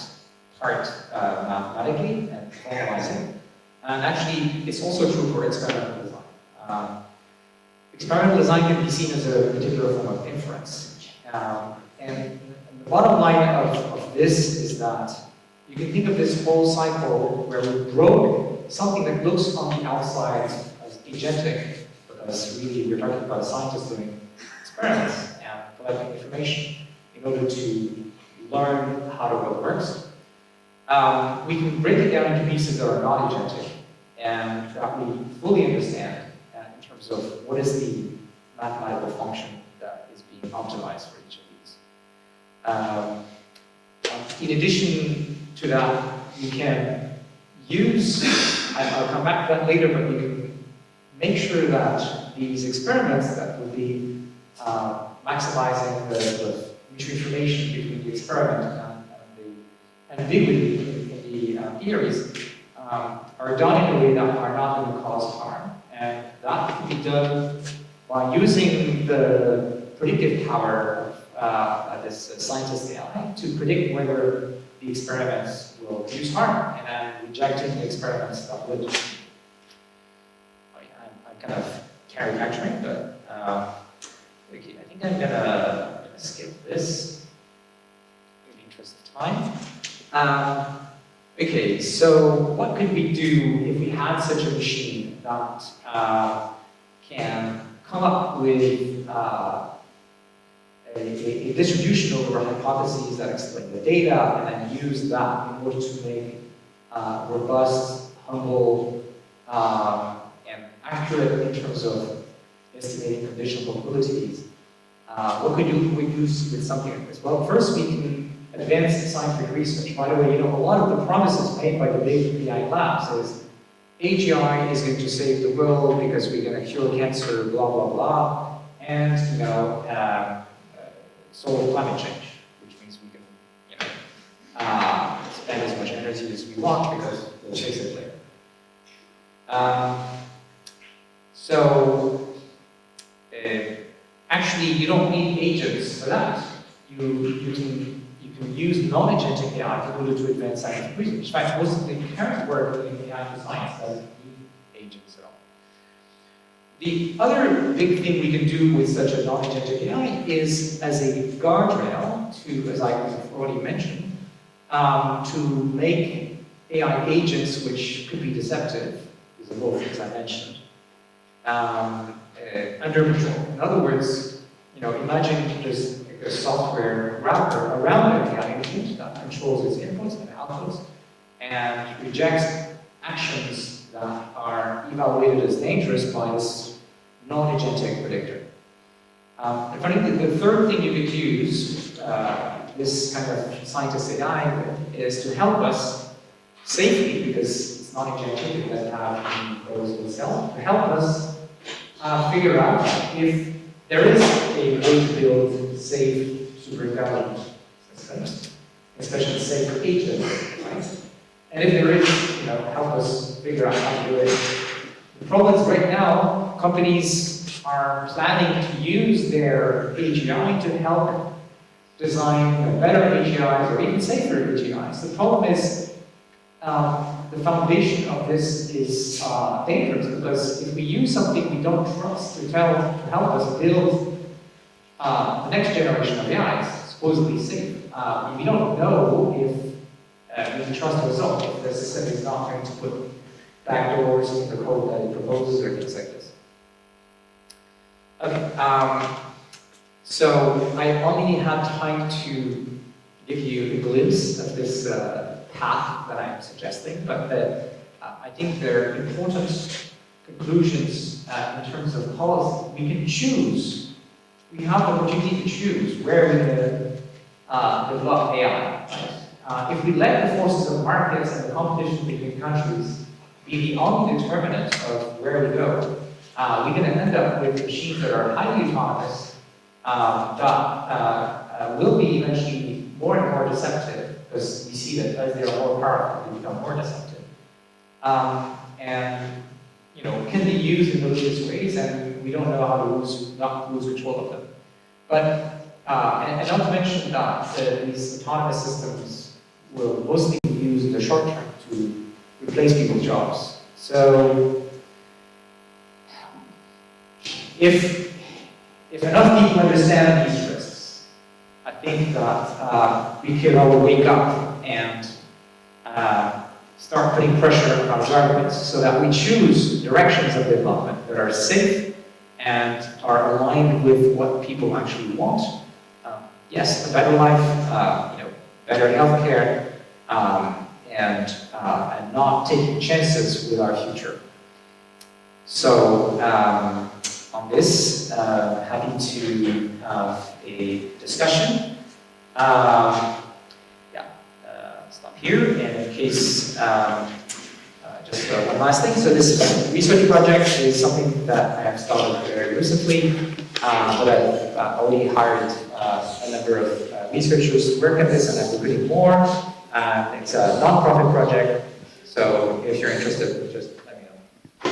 part mathematically and formalizing. And actually, it's also true for experimental design. Experimental design can be seen as a particular form of inference. And the bottom line of this is that you can think of this whole cycle where we broke something that looks on the outside as agentic, because really we're talking about a scientist doing experiments and collecting information in order to learn how the world works. We can break it down into pieces that are not agentic and that we fully understand in terms of what is the mathematical function that is being optimized for each of these. In addition to that, you can use, I'll come back to that later, but you can make sure that these experiments that will be maximizing the mutual information between the experiment and the ambiguity in the theories are done in a way that are not going to cause harm. And that can be done by using the predictive power of this scientist AI to predict whether the experiments will produce harm, and then rejecting the experiments that would. I'm kind of caricaturing, but okay, I think I'm gonna skip this in the interest of time. Okay, so what could we do if we had such a machine that can come up with a distribution over hypotheses that explain the data, and then use that in order to make robust, humble, and accurate in terms of estimating conditional probabilities? What could we do with something like this? Well, first we can advance scientific research. By the way, you know, a lot of the promises made by the big AI labs is AGI is going to save the world because we're going to cure cancer, blah, blah, blah, and, you know, solve climate change, which means we can, you know, spend as much energy as we want because we'll chase it later. Actually, you don't need agents for that. You you can use non-agentic AI in order to advance scientific research. In fact, most of the current work in AI for science doesn't need agents at all. The other big thing we can do with such a non-agentic AI is as a guardrail to, as I already mentioned, to make AI agents which could be deceptive, these are both things I mentioned, under control. In other words, imagine there's a software wrapper around an AI agent that controls its inputs and outputs and rejects actions that are evaluated as dangerous by this non-agentic predictor. And finally, the third thing you could use this kind of scientist AI with is to help us safely, because it's non-agentic, it doesn't have any goals of itself, to help us figure out if there is a way to build safe super-intelligent systems, especially safe agents, right? And if there is, help us figure out how to do it. The problem is right now, companies are planning to use their AGI to help design better AGIs or even safer AGIs. The problem is the foundation of this is dangerous, because if we use something we don't trust to help us build the next generation of AIs, supposedly safe, we don't know if we can trust the result, if the system is not going to put backdoors in the code that it proposes or things like this. Okay, so I only had time to give you a glimpse of this path that I'm suggesting, but I think there are important conclusions in terms of policy. We can choose. We have the opportunity to choose where we're going to develop AI. Right? If we let the forces of markets and the competition between countries be the only determinant of where we go, we're going to end up with machines that are highly autonomous, that will be eventually more and more deceptive, because we see that as they are more powerful, they become more deceptive. And can be used in malicious ways, and we don't know how to not lose control of them. But and not to mention that these autonomous systems will mostly be used in the short term to replace people's jobs. So if enough people understand these risks, I think that we can all wake up and start putting pressure on our governments so that we choose directions of development that are safe and are aligned with what people actually want. Yes, a better life, better healthcare, and not taking chances with our future. So on this, happy to have a discussion. Stop here, and in case, just one last thing. So this research project is something that I have started very recently, but I've already hired a number of researchers to work on this, and I'm recruiting more. It's a non-profit project, so if you're interested, just let me know.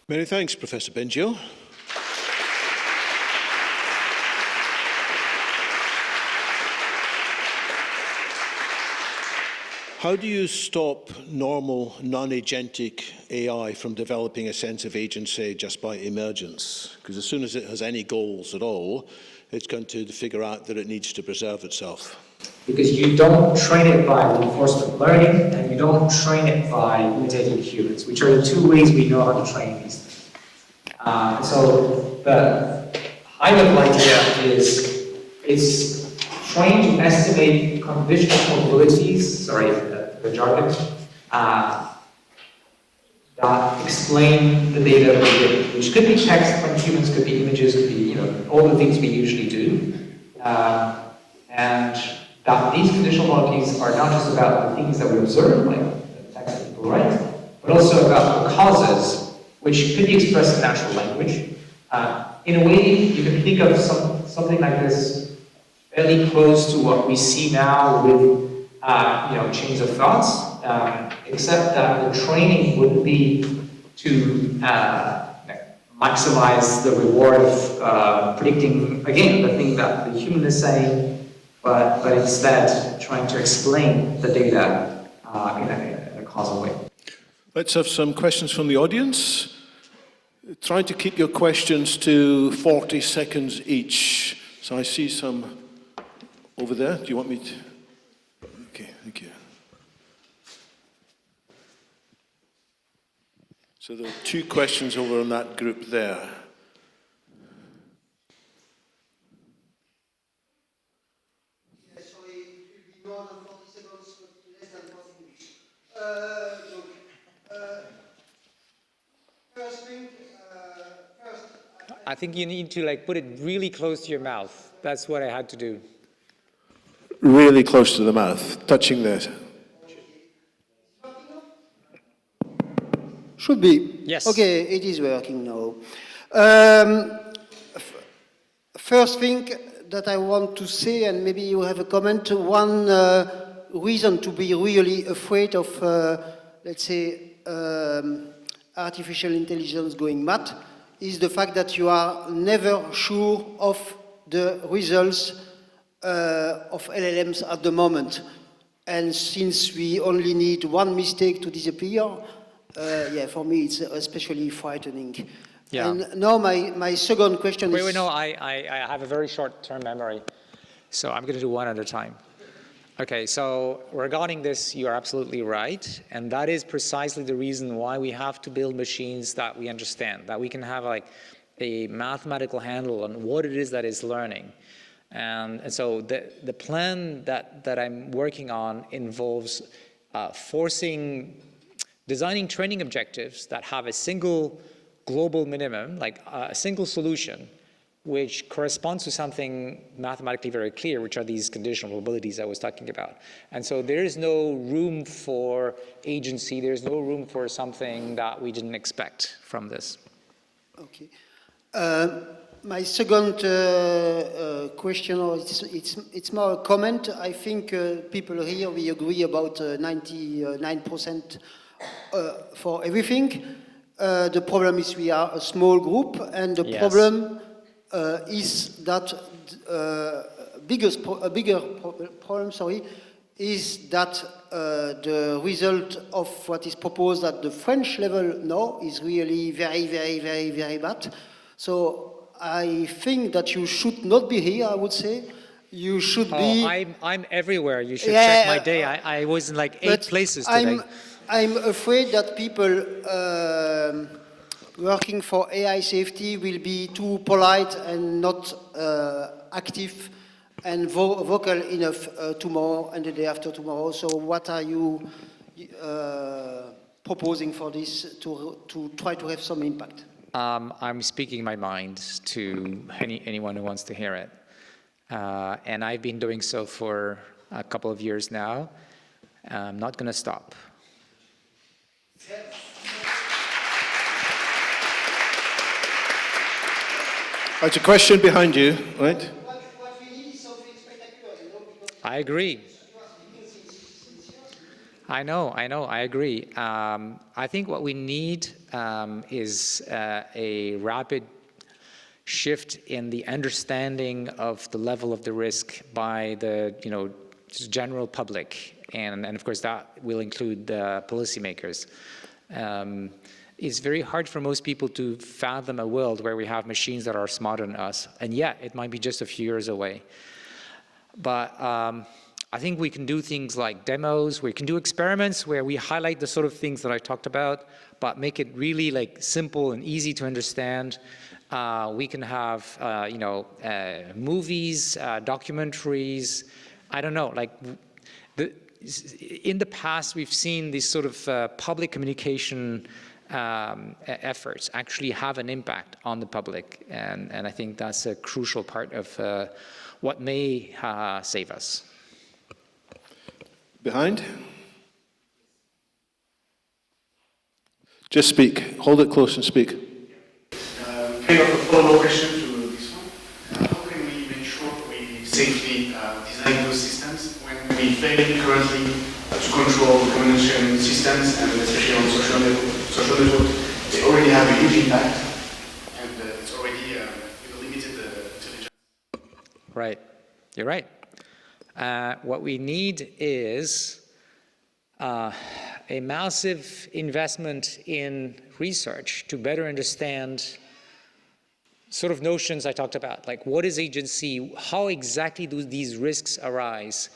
Many thanks, Professor Bengio. How do you stop normal, non-agentic AI from developing a sense of agency just by emergence? Because as soon as it has any goals at all, it's going to figure out that it needs to preserve itself. Because you don't train it by reinforcement learning, and you don't train it by imitating humans, which are the two ways we know how to train these things. So the high-level idea is it's trying to estimate conditional probabilities, the jargon, that explain the data we get, which could be text from humans, could be images, could be all the things we usually do, and that these conditional probabilities are not just about the things that we observe, like the text that people write, but also about the causes, which could be expressed in natural language. In a way, you can think of something like this, fairly close to what we see now with chains of thoughts, except that the training would be to maximize the reward of predicting, again, the thing that the human is saying, but instead trying to explain the data in a causal way. Let's have some questions from the audience. Try to keep your questions to 40 seconds each. So I see some over there. Do you want me to? Okay, thank you. So there are 2 questions over in that group there. I think you need to put it really close to your mouth. That's what I had to do. Really close to the mouth, touching this. Should be. Yes. Okay, it is working now. First thing that I want to say, and maybe you have a comment, one reason to be really afraid of, let's say, artificial intelligence going mad is the fact that you are never sure of the results of LLMs at the moment. And since we only need one mistake to disappear, yeah, for me it's especially frightening. Yeah. And now my second question is... Wait, no, I have a very short-term memory, so I'm going to do one at a time. Okay, so regarding this, you are absolutely right, and that is precisely the reason why we have to build machines that we understand, that we can have a mathematical handle on what it is that is learning. And so the plan that I'm working on involves designing training objectives that have a single global minimum, like a single solution, which corresponds to something mathematically very clear, which are these conditional probabilities I was talking about. And so there is no room for agency, there's no room for something that we didn't expect from this. Okay. My second question, or it's more a comment. I think people here, we agree about 99% for everything. The problem is we are a small group, and the problem is that a bigger problem, is that the result of what is proposed at the French level now is really very, very, very, very bad. So I think that you should not be here, I would say. You should be... I'm everywhere. You should check my day. I was in 8 places today. I'm afraid that people working for AI safety will be too polite and not active and vocal enough tomorrow and the day after tomorrow. So what are you proposing for this to try to have some impact? I'm speaking my mind to anyone who wants to hear it. And I've been doing so for a couple of years now. I'm not going to stop. There's a question behind you, right? What we need is something spectacular, because I agree. I know, I agree. I think what we need is a rapid shift in the understanding of the level of the risk by the general public, and of course that will include the policymakers. It's very hard for most people to fathom a world where we have machines that are smarter than us, and yet it might be just a few years away. But I think we can do things like demos, we can do experiments where we highlight the sort of things that I talked about, but make it really simple and easy to understand. We can have, movies, documentaries, I don't know, in the past we've seen these sort of public communication efforts actually have an impact on the public, and I think that's a crucial part of what may save us. Behind? Just speak. Hold it close and speak. Kind of a follow-up question to this one. How can we make sure we safely design those systems when we fail currently to control communication systems, and especially on social networks? They already have a huge impact, and it's already limited intelligence. Right. You're right. What we need is a massive investment in research to better understand sort of notions I talked about, like what is agency, how exactly do these risks arise,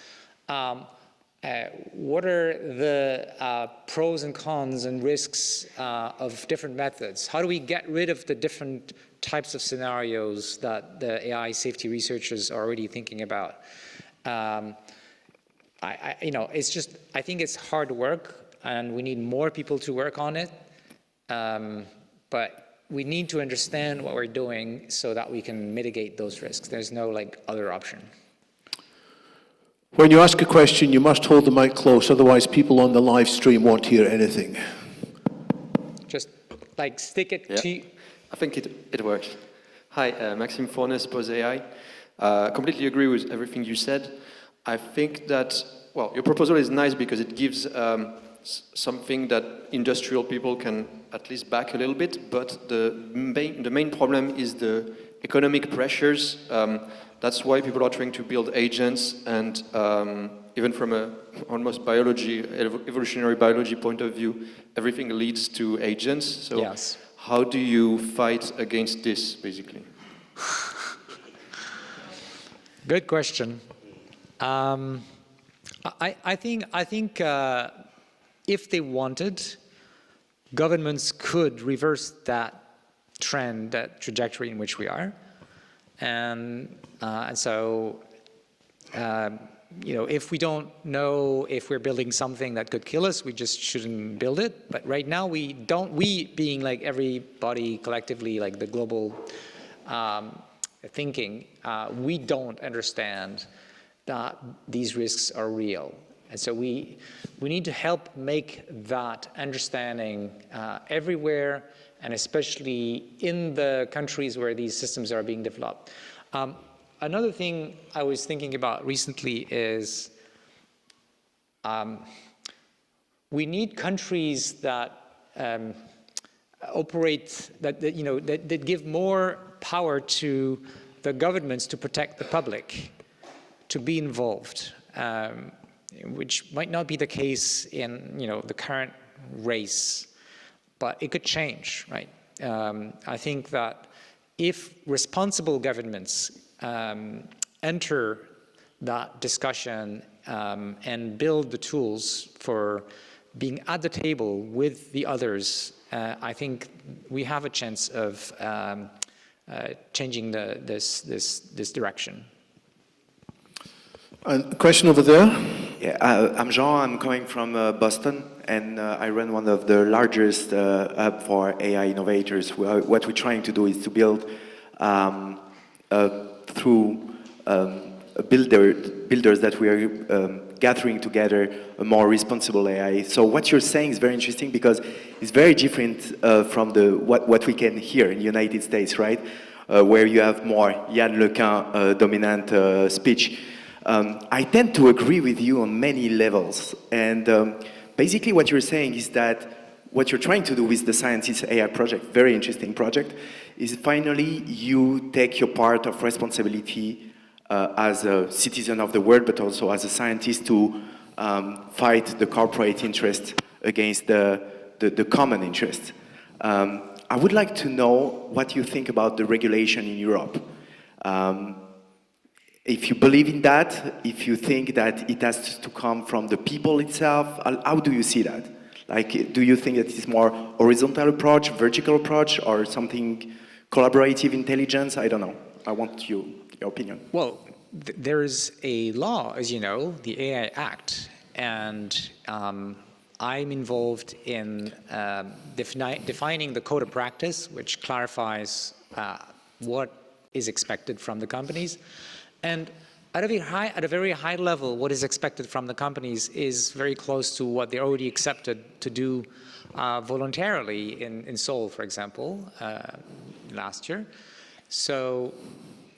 what are the pros and cons and risks of different methods, how do we get rid of the different types of scenarios that the AI safety researchers are already thinking about. It's just, I think it's hard work and we need more people to work on it, but we need to understand what we're doing so that we can mitigate those risks. There's no other option. When you ask a question, you must hold the mic close, otherwise people on the live stream won't hear anything. Just stick it to... I think it works. Hi, Maxime Fornes, Pose AI. Completely agree with everything you said. I think that, well, your proposal is nice because it gives something that industrial people can at least back a little bit, but the main problem is the economic pressures. That's why people are trying to build agents, and even from a almost evolutionary biology point of view, everything leads to agents. So yes. How do you fight against this, basically? Good question. I think if they wanted, governments could reverse that trend, that trajectory in which we are. And so, if we don't know if we're building something that could kill us, we just shouldn't build it. But right now, we being everybody collectively, the global thinking, we don't understand that these risks are real. And so we need to help make that understanding everywhere, and especially in the countries where these systems are being developed. Another thing I was thinking about recently is we need countries that operate, that give more power to the governments to protect the public, to be involved, which might not be the case in the current race, but it could change, right? I think that if responsible governments enter that discussion and build the tools for being at the table with the others, I think we have a chance of changing this direction. A question over there. Yeah, I'm Jean. I'm coming from Boston, and I run one of the largest hub for AI innovators. What we're trying to do is to build through builders that we are gathering together a more responsible AI. So what you're saying is very interesting because it's very different from what we can hear in the United States, right? Where you have more Yann Lequin dominant speech. I tend to agree with you on many levels, and basically what you're saying is that what you're trying to do with the Scientist AI project, very interesting project, is finally you take your part of responsibility as a citizen of the world, but also as a scientist to fight the corporate interest against the common interest. I would like to know what you think about the regulation in Europe. If you believe in that, if you think that it has to come from the people itself, how do you see that? Do you think that it's more horizontal approach, vertical approach, or something collaborative intelligence? I don't know. I want your opinion. Well, there is a law, as you know, the AI Act, and I'm involved in defining the code of practice, which clarifies what is expected from the companies. And at a very high level, what is expected from the companies is very close to what they already accepted to do voluntarily in Seoul, for example, last year. So,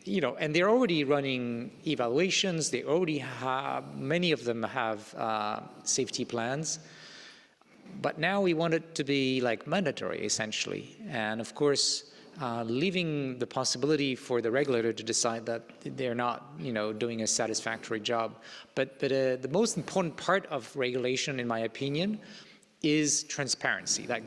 and they're already running evaluations. They already have, many of them have safety plans. But now we want it to be mandatory, essentially. And of course, leaving the possibility for the regulator to decide that they're not, doing a satisfactory job. But the most important part of regulation, in my opinion, is transparency. Like,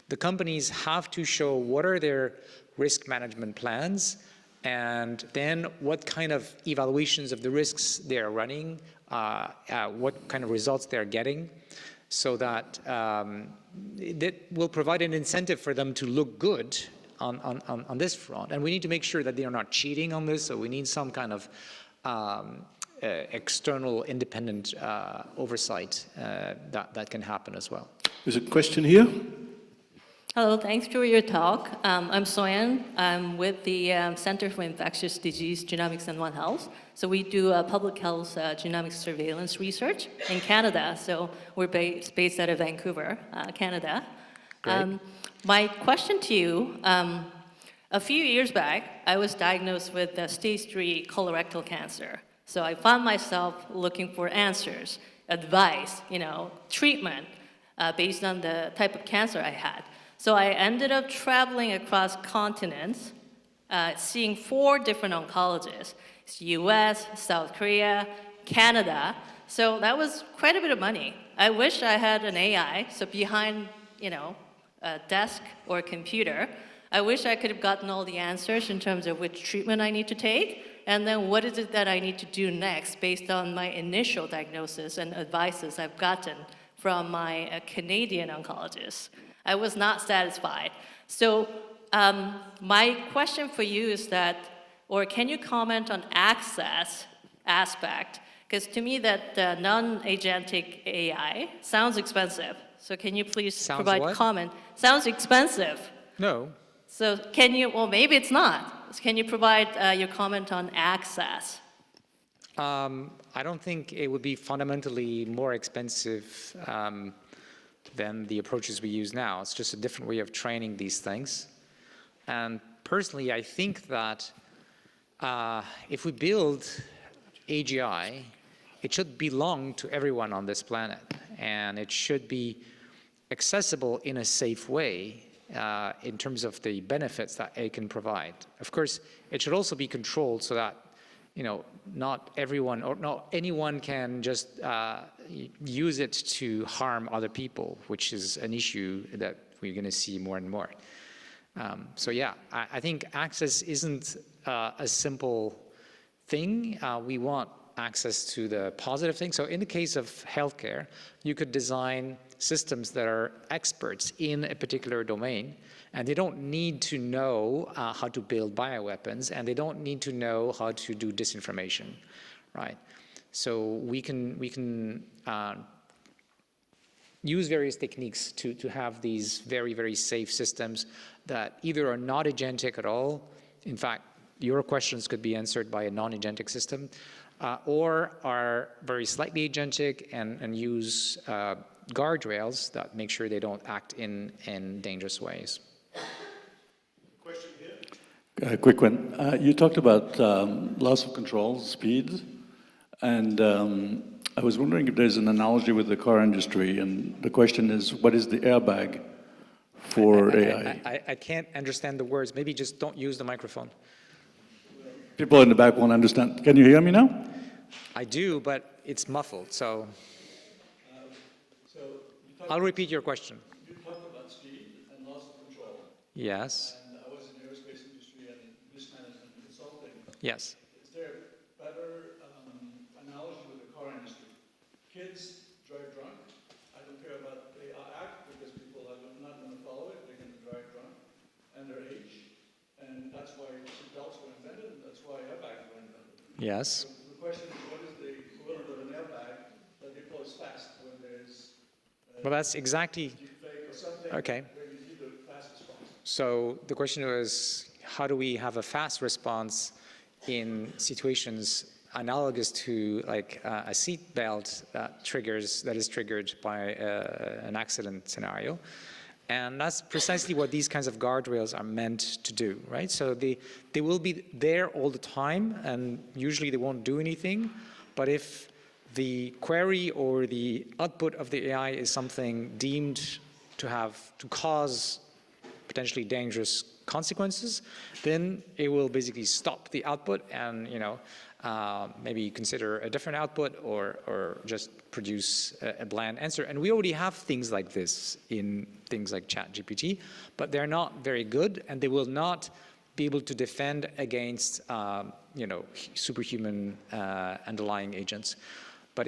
the companies have to show what are their risk management plans, and then what kind of evaluations of the risks they're running, what kind of results they're getting, so that that will provide an incentive for them to look good on this front. And we need to make sure that they are not cheating on this, so we need some kind of external independent oversight that can happen as well. There's a question here. Hello, thanks for your talk. I'm Soyan. I'm with the Center for Infectious Disease Genomics and One Health. So we do public health genomics surveillance research in Canada. So we're based out of Vancouver, Canada. My question to you, a few years back, I was diagnosed with stage 3 colorectal cancer. So I found myself looking for answers, advice, treatment based on the type of cancer I had. So I ended up traveling across continents, seeing 4 different oncologists. It's US, South Korea, Canada. So that was quite a bit of money. I wish I had an AI, so behind, a desk or a computer, I wish I could have gotten all the answers in terms of which treatment I need to take, and then what is it that I need to do next based on my initial diagnosis and advices I've gotten from my Canadian oncologist. I was not satisfied. So my question for you is that, or can you comment on access aspect? Because to me that non-agentic AI sounds expensive. So can you please provide comment? Sounds expensive. No. So can you, well maybe it's not. Can you provide your comment on access? I don't think it would be fundamentally more expensive than the approaches we use now. It's just a different way of training these things. And personally, I think that if we build AGI, it should belong to everyone on this planet, and it should be accessible in a safe way in terms of the benefits that it can provide. Of course, it should also be controlled so that not everyone or not anyone can just use it to harm other people, which is an issue that we're going to see more and more. So yeah, I think access isn't a simple thing. We want access to the positive thing. So in the case of healthcare, you could design systems that are experts in a particular domain, and they don't need to know how to build bioweapons, and they don't need to know how to do disinformation, right? So we can use various techniques to have these very, very safe systems that either are not agentic at all. In fact, your questions could be answered by a non-agentic system, or are very slightly agentic and use guardrails that make sure they don't act in dangerous ways. Question here. A quick one. You talked about loss of control, speed, and I was wondering if there's an analogy with the car industry, and the question is, what is the airbag for AI? I can't understand the words. Maybe just don't use the microphone. People in the back won't understand. Can you hear me now? I do, but it's muffled, so I'll repeat your question. You talked about speed and loss of control. Yes. And I was in the aerospace industry and risk management and consulting. Yes. Is there a better analogy with the car industry? Kids drive drunk. I don't care about the act because people are not going to follow it. They're going to drive drunk, and their age, and that's why seatbelts were invented, and that's why airbags were invented. Yes. So the question is, what is the equivalent of an airbag that deploys fast when there's well, that's exactly okay. So the question was, how do we have a fast response in situations analogous to like a seat belt that is triggered by an accident scenario? And that's precisely what these kinds of guardrails are meant to do, right? So they will be there all the time, and usually they won't do anything. But if the query or the output of the AI is something deemed to cause potentially dangerous consequences, then it will basically stop the output and, maybe consider a different output or just produce a bland answer. And we already have things like this in things like ChatGPT, but they're not very good, and they will not be able to defend against, superhuman underlying agents. But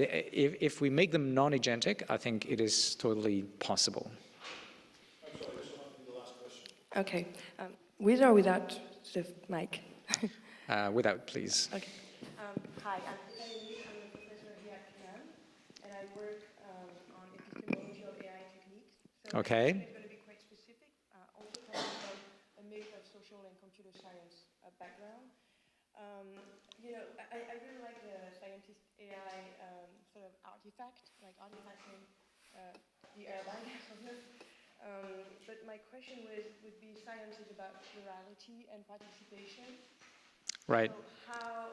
if we make them non-agentic, I think it is totally possible. Okay. With or without the mic? Without, please. Okay. Hi, I'm a professor here at Keynote, and I work on epistemology of AI techniques. So Okay. it's going to be quite specific, also coming from a mix of social and computer science background. I really like the scientist AI sort of artifact, like artifacting the airline. But my question would be, science is about plurality and participation. Right. So how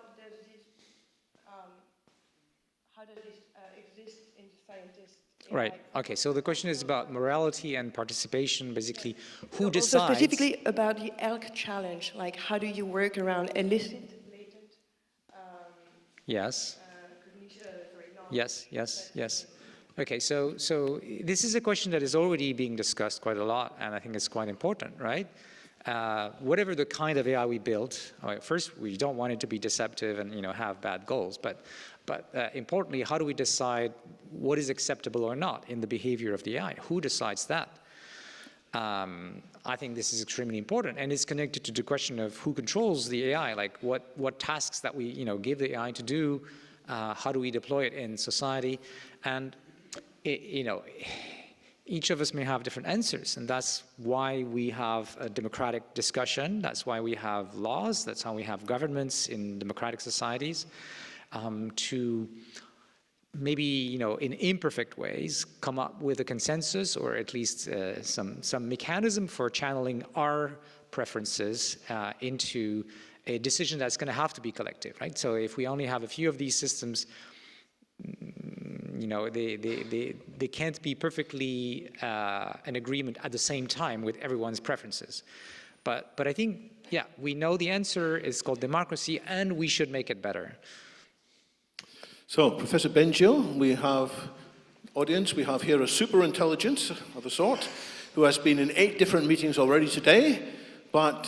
does this exist in scientists? Right. Okay. So the question is about morality and participation. Basically, who Also decides? specifically about the ELK challenge, like how do you work around illicit, latent, Yes. cognition, Yes. Okay, so this is a question that is already being discussed quite a lot, and I think it's quite important, right? Whatever the kind of AI we build, first, we don't want it to be deceptive and have bad goals, but importantly, how do we decide what is acceptable or not in the behavior of the AI? Who decides that? I think this is extremely important, and it's connected to the question of who controls the AI, like what tasks that we give the AI to do, how do we deploy it in society, and each of us may have different answers, and that's why we have a democratic discussion. That's why we have laws. That's how we have governments in democratic societies, to maybe, in imperfect ways, come up with a consensus or at least some mechanism for channeling our preferences into a decision that's going to have to be collective, right? So if we only have a few of these systems, they can't be perfectly in agreement at the same time with everyone's preferences. But I think, yeah, we know the answer is called democracy, and we should make it better. So, Professor Bengio, we have here a super intelligence of a sort who has been in 8 different meetings already today, but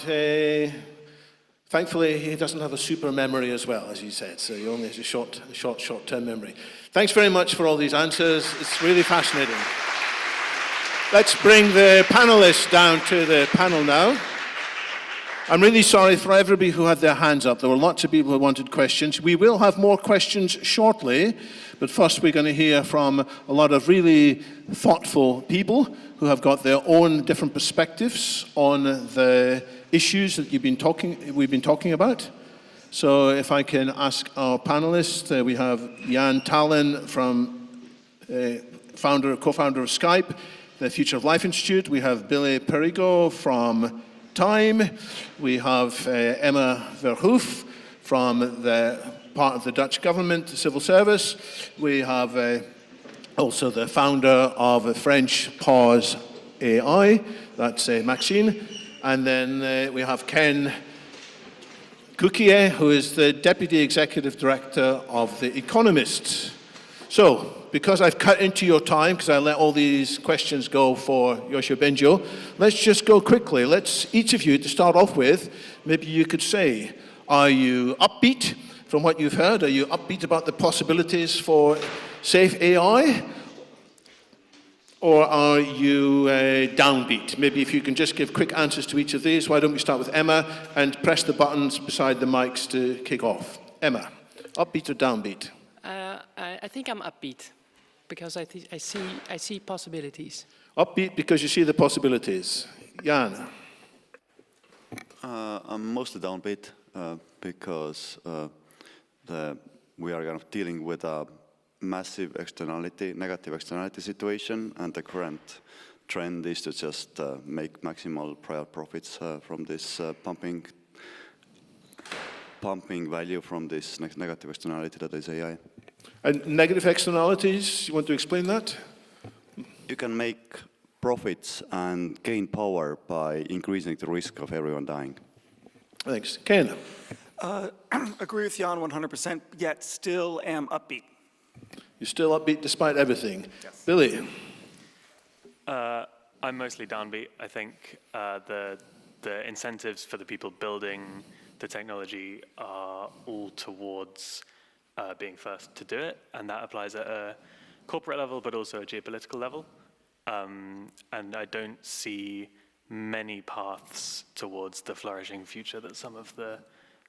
thankfully he doesn't have a super memory as well, as he said, so he only has a short-term memory. Thanks very much for all these answers. It's really fascinating. Let's bring the panelists down to the panel now. I'm really sorry for everybody who had their hands up. There were lots of people who wanted questions. We will have more questions shortly, but first we're going to hear from a lot of really thoughtful people who have got their own different perspectives on the issues that we've been talking about. So if I can ask our panelists, we have Jan Tallinn, co-founder of Skype, the Future of Life Institute. We have Billy Perigo from Time. We have Emma Verhoef from the part of the Dutch government, the civil service. We have also the founder of a French Pause AI, that's Maxine. And then we have Ken Cukier, who is the Deputy Executive Director of The Economist. So, because I've cut into your time, because I let all these questions go for Yoshua Bengio, let's just go quickly. Each of you, to start off with, maybe you could say, are you upbeat from what you've heard? Are you upbeat about the possibilities for safe AI? Or are you downbeat? Maybe if you can just give quick answers to each of these. Why don't we start with Emma and press the buttons beside the mics to kick off. Emma, upbeat or downbeat? I think I'm upbeat because I see possibilities. Upbeat because you see the possibilities. Jan? I'm mostly downbeat because we are kind of dealing with a massive negative externality situation, and the current trend is to just make maximal prior profits from this pumping value from this negative externality that is AI. And negative externalities, you want to explain that? You can make profits and gain power by increasing the risk of everyone dying. Thanks. Ken? Agree with Jan 100%, yet still am upbeat. You're still upbeat despite everything. Yes. Billy? I'm mostly downbeat. I think the incentives for the people building the technology are all towards being first to do it, and that applies at a corporate level, but also a geopolitical level. And I don't see many paths towards the flourishing future that some of the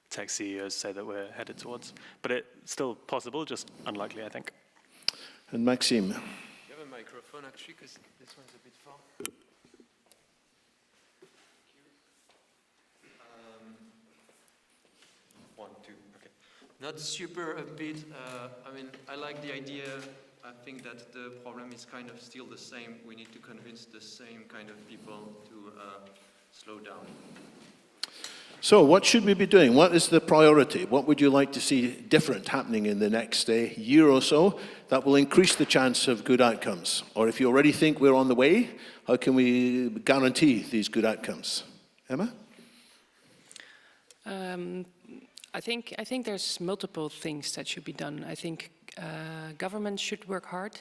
tech CEOs say that we're headed towards. But it's still possible, just unlikely, I think. And Maxime? You have a microphone, actually, because this one's a bit far. One, two, okay. Not super upbeat. I mean, I like the idea. I think that the problem is kind of still the same. We need to convince the same kind of people to slow down. So what should we be doing? What is the priority? What would you like to see different happening in the next year or so that will increase the chance of good outcomes? Or if you already think we're on the way, how can we guarantee these good outcomes? Emma? I think there's multiple things that should be done. I think governments should work hard,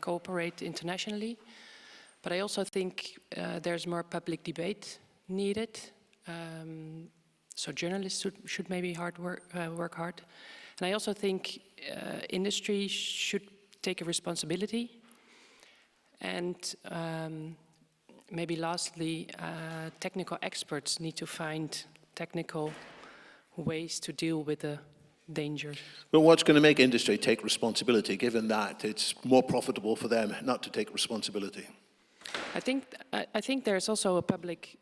cooperate internationally, but I also think there's more public debate needed. So journalists should maybe work hard. And I also think industry should take a responsibility. And maybe lastly, technical experts need to find technical ways to deal with the dangers. But what's going to make industry take responsibility, given that it's more profitable for them not to take responsibility? I think there's also a public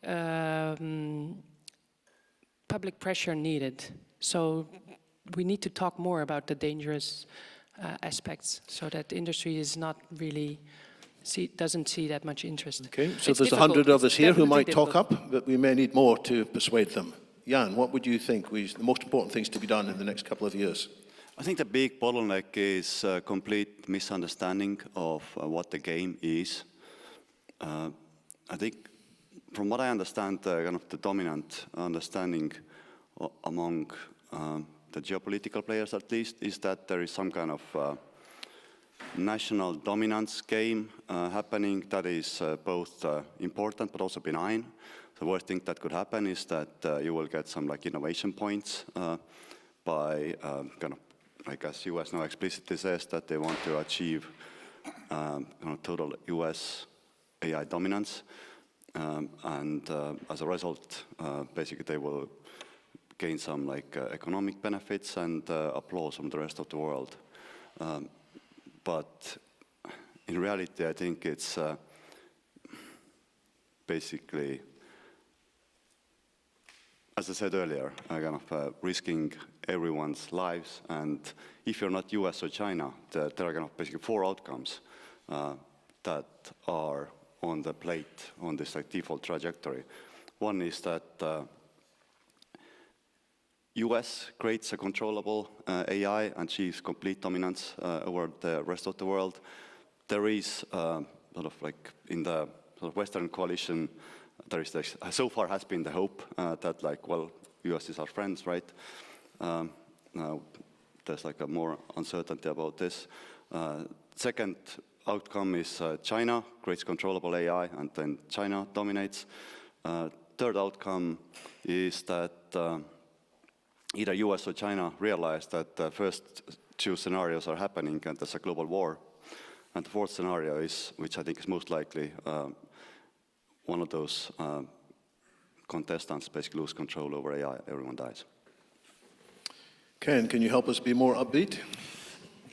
pressure needed. So we need to talk more about the dangerous aspects, so that industry is not really doesn't see that much interest. Okay, so there's 100 of us here who might talk up, but we may need more to persuade them. Jan, what would you think the most important things to be done in the next couple of years? I think the big bottleneck is a complete misunderstanding of what the game is. I think, from what I understand, kind of the dominant understanding among the geopolitical players, at least, is that there is some kind of national dominance game happening that is both important but also benign. The worst thing that could happen is that you will get some like innovation points by kind of, like as US now explicitly says, that they want to achieve kind of total US AI dominance. And as a result, basically they will gain some like economic benefits and applause from the rest of the world. But in reality, I think it's basically, as I said earlier, kind of risking everyone's lives. And if you're not US or China, there are kind of basically 4 outcomes that are on the plate on this like default trajectory. One is that US creates a controllable AI and achieves complete dominance over the rest of the world. There is sort of like in the sort of Western coalition, there is this, so far has been the hope that like, well, US is our friends, right? Now there's like a more uncertainty about this. Second outcome is China creates controllable AI and then China dominates. Third outcome is that either US or China realize that the first 2 scenarios are happening and there's a global war. And the fourth scenario is, which I think is most likely, one of those contestants basically lose control over AI, everyone dies. Ken, can you help us be more upbeat?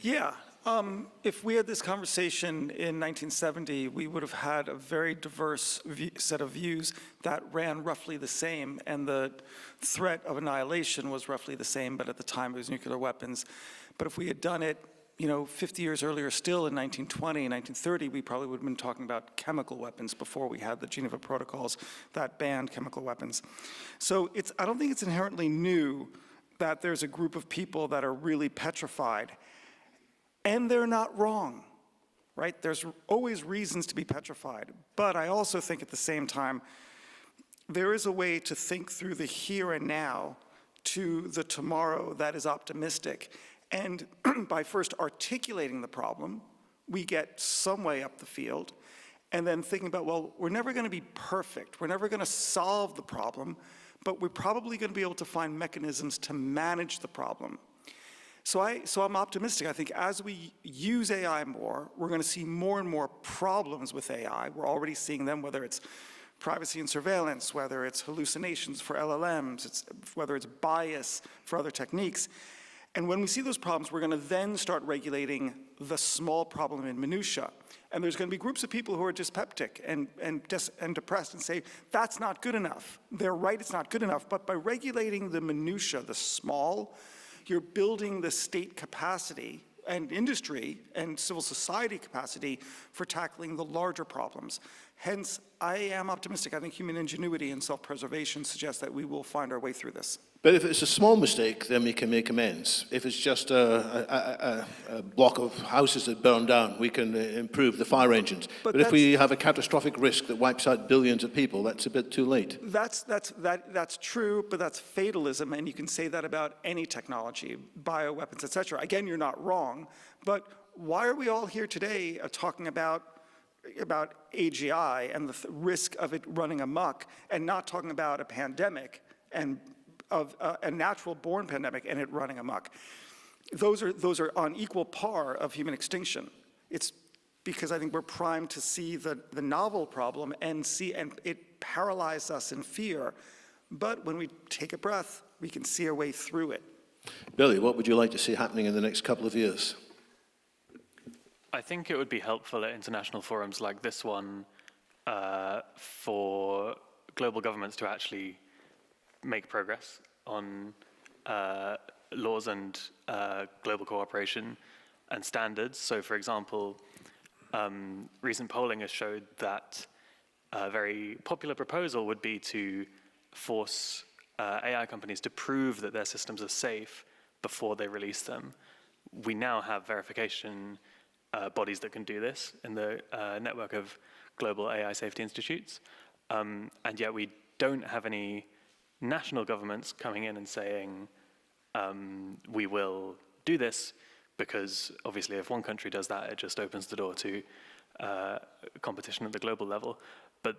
Yeah. If we had this conversation in 1970, we would have had a very diverse set of views that ran roughly the same, and the threat of annihilation was roughly the same, but at the time it was nuclear weapons. But if we had done it, 50 years earlier still, in 1920 and 1930, we probably would have been talking about chemical weapons before we had the Geneva Protocols that banned chemical weapons. So I don't think it's inherently new that there's a group of people that are really petrified. And they're not wrong, right? There's always reasons to be petrified. But I also think at the same time, there is a way to think through the here and now to the tomorrow that is optimistic. And by first articulating the problem, we get some way up the field, and then thinking about, well, we're never going to be perfect. We're never going to solve the problem, but we're probably going to be able to find mechanisms to manage the problem. So I'm optimistic. I think as we use AI more, we're going to see more and more problems with AI. We're already seeing them, whether it's privacy and surveillance, whether it's hallucinations for LLMs, whether it's bias for other techniques. And when we see those problems, we're going to then start regulating the small problem in minutia. And there's going to be groups of people who are dyspeptic and depressed and say, that's not good enough. They're right, it's not good enough. But by regulating the minutia, the small, you're building the state capacity and industry and civil society capacity for tackling the larger problems. Hence, I am optimistic. I think human ingenuity and self-preservation suggest that we will find our way through this. But if it's a small mistake, then we can make amends. If it's just a block of houses that burn down, we can improve the fire engines. But if we have a catastrophic risk that wipes out billions of people, that's a bit too late. That's true, but that's fatalism, and you can say that about any technology, bioweapons, etc. Again, you're not wrong, but why are we all here today talking about AGI and the risk of it running amok, and not talking about a pandemic and of a natural-born pandemic and it running amok? Those are on equal par of human extinction. It's because I think we're primed to see the novel problem and it paralyzes us in fear. But when we take a breath, we can see our way through it. Billy, what would you like to see happening in the next couple of years? I think it would be helpful at international forums like this one for global governments to actually make progress on laws and global cooperation and standards. So, for example, recent polling has showed that a very popular proposal would be to force AI companies to prove that their systems are safe before they release them. We now have verification bodies that can do this in the network of global AI safety institutes, and yet we don't have any national governments coming in and saying, we will do this, because obviously if one country does that, it just opens the door to competition at the global level. But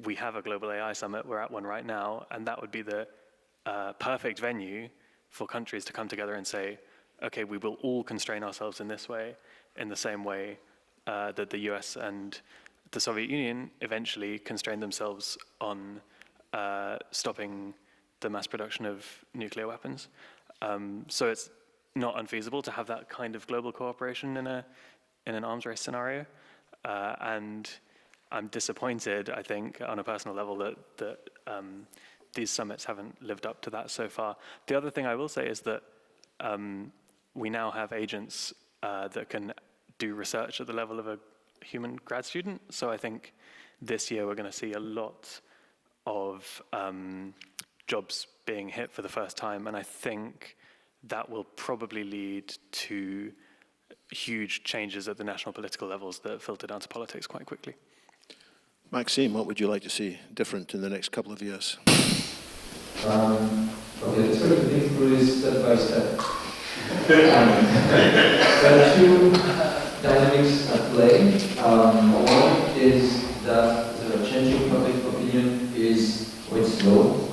we have a global AI summit, we're at one right now, and that would be the perfect venue for countries to come together and say, okay, we will all constrain ourselves in this way, in the same way that the US and the Soviet Union eventually constrained themselves on stopping the mass production of nuclear weapons. So it's not unfeasible to have that kind of global cooperation in an arms race scenario. And I'm disappointed, I think, on a personal level that these summits haven't lived up to that so far. The other thing I will say is that we now have agents that can do research at the level of a human grad student. So I think this year we're going to see a lot of jobs being hit for the first time, and I think that will probably lead to huge changes at the national political levels that filter down to politics quite quickly. Maxime, what would you like to see different in the next couple of years? Okay, let's try to think through this step by step. There are two dynamics at play. One is that the changing public opinion is quite slow,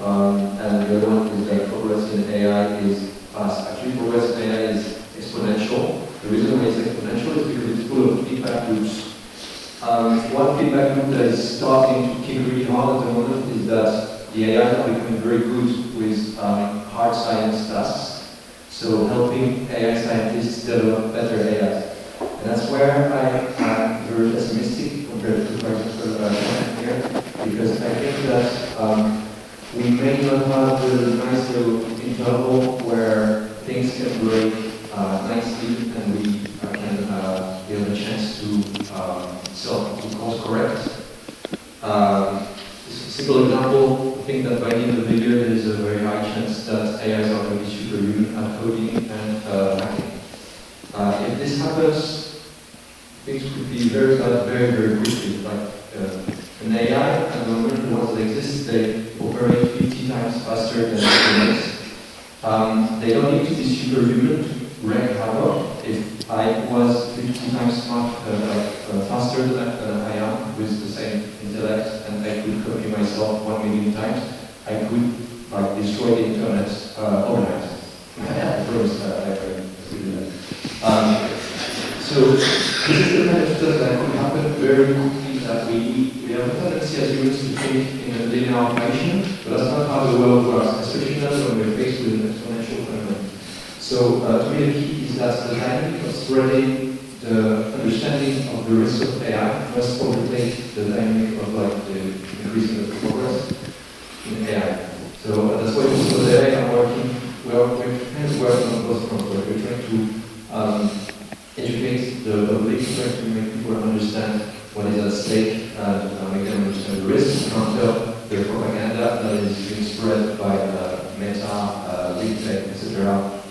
and the other one is that progress in AI is fast. Actually, progress in AI is exponential. The reason why it's exponential is because it's full of feedback loops. One feedback loop that is starting to kick really hard at the moment is that the AI are becoming very good with hard science tasks, so helping AI scientists develop better AI. And that's where I am very pessimistic compared to, for example, here, because I think that we may not have the nice little interval where things can break nicely and we can give a chance to course correct. Simple example, I think that by the end of the year there's a very high chance that AIs are going to be superhuman at coding and hacking. If this happens, things could than humans. They don't need to be superhuman to rank Harvard. If I was 50 times faster than I am with the same intellect, and I could copy myself 1 million times, I could destroy the internet overnight. I promise I could do that. So this is the kind of stuff that could happen very quickly, that we have a tendency as humans to think in a linear fashion, but that's not how the world works, especially not when we're faced with an exponential phenomenon. So to me the key is that the dynamic of spreading the understanding of the risk of AI must overtake the dynamic of the increasing of progress in AI. So that's why also today we're trying to work on both fronts. We're trying to educate the public, trying to make people understand what is at stake, and make them understand the risk, counter the propaganda that is being spread by Meta, Big Tech, etc.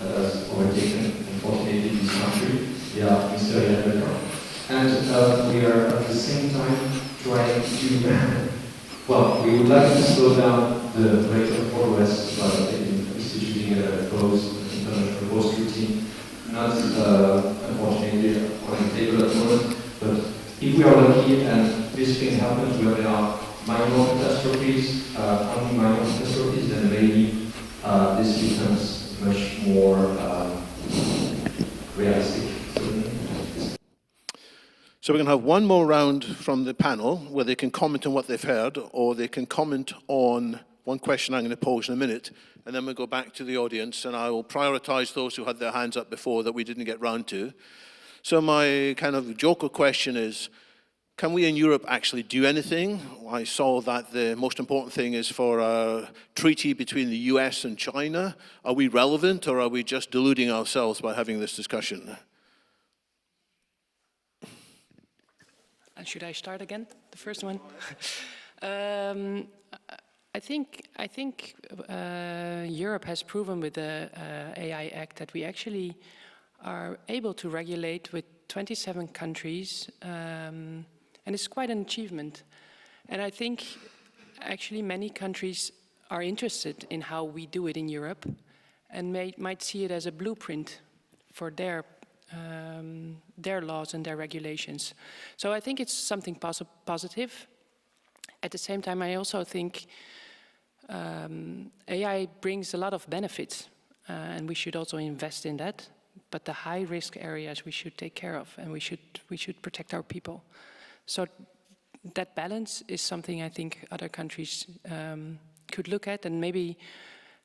that has overtaken, unfortunately, this country. Yeah, Mr. America. And we are at the same time trying to, well, we would like to slow down the rate of progress by instituting a international scrutiny, not unfortunately on the table at the moment, but if we are lucky and this thing happens where there are minor catastrophes, only minor catastrophes, then maybe this becomes much more realistic. So we're going to have one more round from the panel where they can comment on what they've heard, or they can comment on one question I'm going to pose in a minute, and then we'll go back to the audience, and I will prioritize those who had their hands up before that we didn't get round to. So my kind of joker question is, can we in Europe actually do anything? I saw that the most important thing is for a treaty between the US and China. Are we relevant, or are we just deluding ourselves by having this discussion? And should I start again, the first one? I think Europe has proven with the AI Act that we actually are able to regulate with 27 countries, and it's quite an achievement. And I think actually many countries are interested in how we do it in Europe, and might see it as a blueprint for their laws and their regulations. So I think it's something positive. At the same time, I also think AI brings a lot of benefits, and we should also invest in that. But the high-risk areas we should take care of, and we should protect our people. So that balance is something I think other countries could look at, and maybe,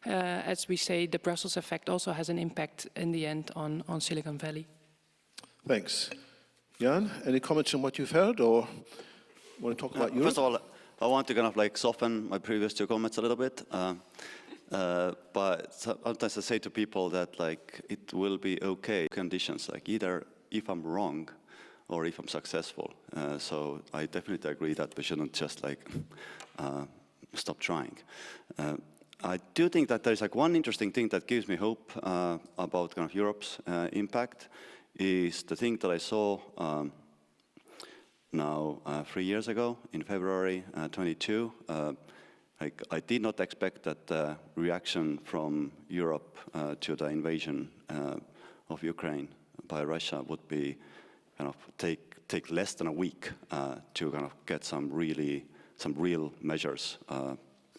as we say, the Brussels effect also has an impact in the end on Silicon Valley. Thanks. Jan, any comments on what you've heard, or want to talk about Europe? First of all, I want to kind of like soften my previous two comments a little bit. But sometimes I say to people that like it will be okay conditions, like either if I'm wrong or if I'm successful. So I definitely agree that we shouldn't just like stop trying. I do think that there's like one interesting thing that gives me hope about kind of Europe's impact is the thing that I saw now 3 years ago in February 22. Like I did not expect that the reaction from Europe to the invasion of Ukraine by Russia would be kind of take less than a week to kind of get some real measures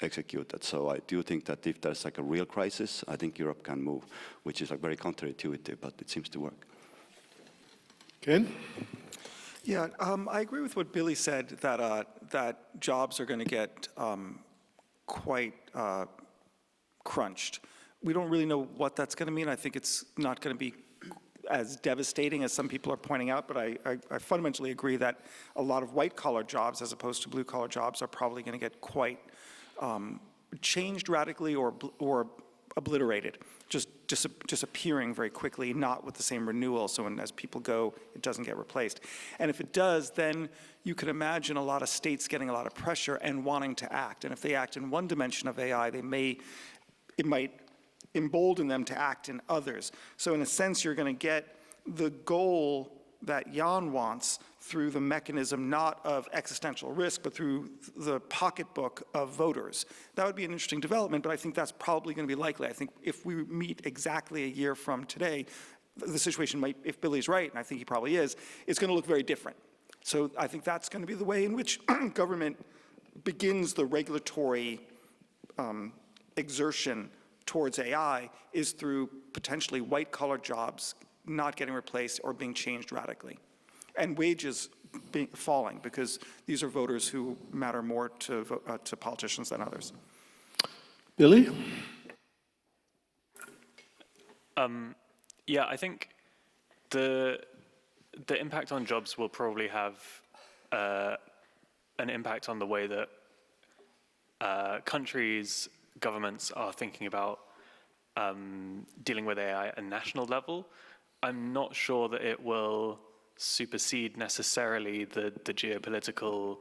executed. So I do think that if there's like a real crisis, I think Europe can move, which is like very counterintuitive, but it seems to work. Ken? Yeah, I agree with what Billy said, that jobs are going to get quite crunched. We don't really know what that's going to mean. I think it's not going to be as devastating as some people are pointing out, but I fundamentally agree that a lot of white-collar jobs as opposed to blue-collar jobs are probably going to get quite changed radically or obliterated, just disappearing very quickly, not with the same renewal. So as people go, it doesn't get replaced. And if it does, then you can imagine a lot of states getting a lot of pressure and wanting to act. And if they act in one dimension of AI, it might embolden them to act in others. So in a sense, you're going to get the goal that Jan wants through the mechanism not of existential risk, but through the pocketbook of voters. That would be an interesting development, but I think that's probably going to be likely. I think if we meet exactly a year from today, the situation might, if Billy's right, and I think he probably is, it's going to look very different. So I think that's going to be the way in which government begins the regulatory exertion towards AI, is through potentially white-collar jobs not getting replaced or being changed radically, and wages falling, because these are voters who matter more to politicians than others. Billy? Yeah, I think the impact on jobs will probably have an impact on the way that countries, governments are thinking about dealing with AI at a national level. I'm not sure that it will supersede necessarily the geopolitical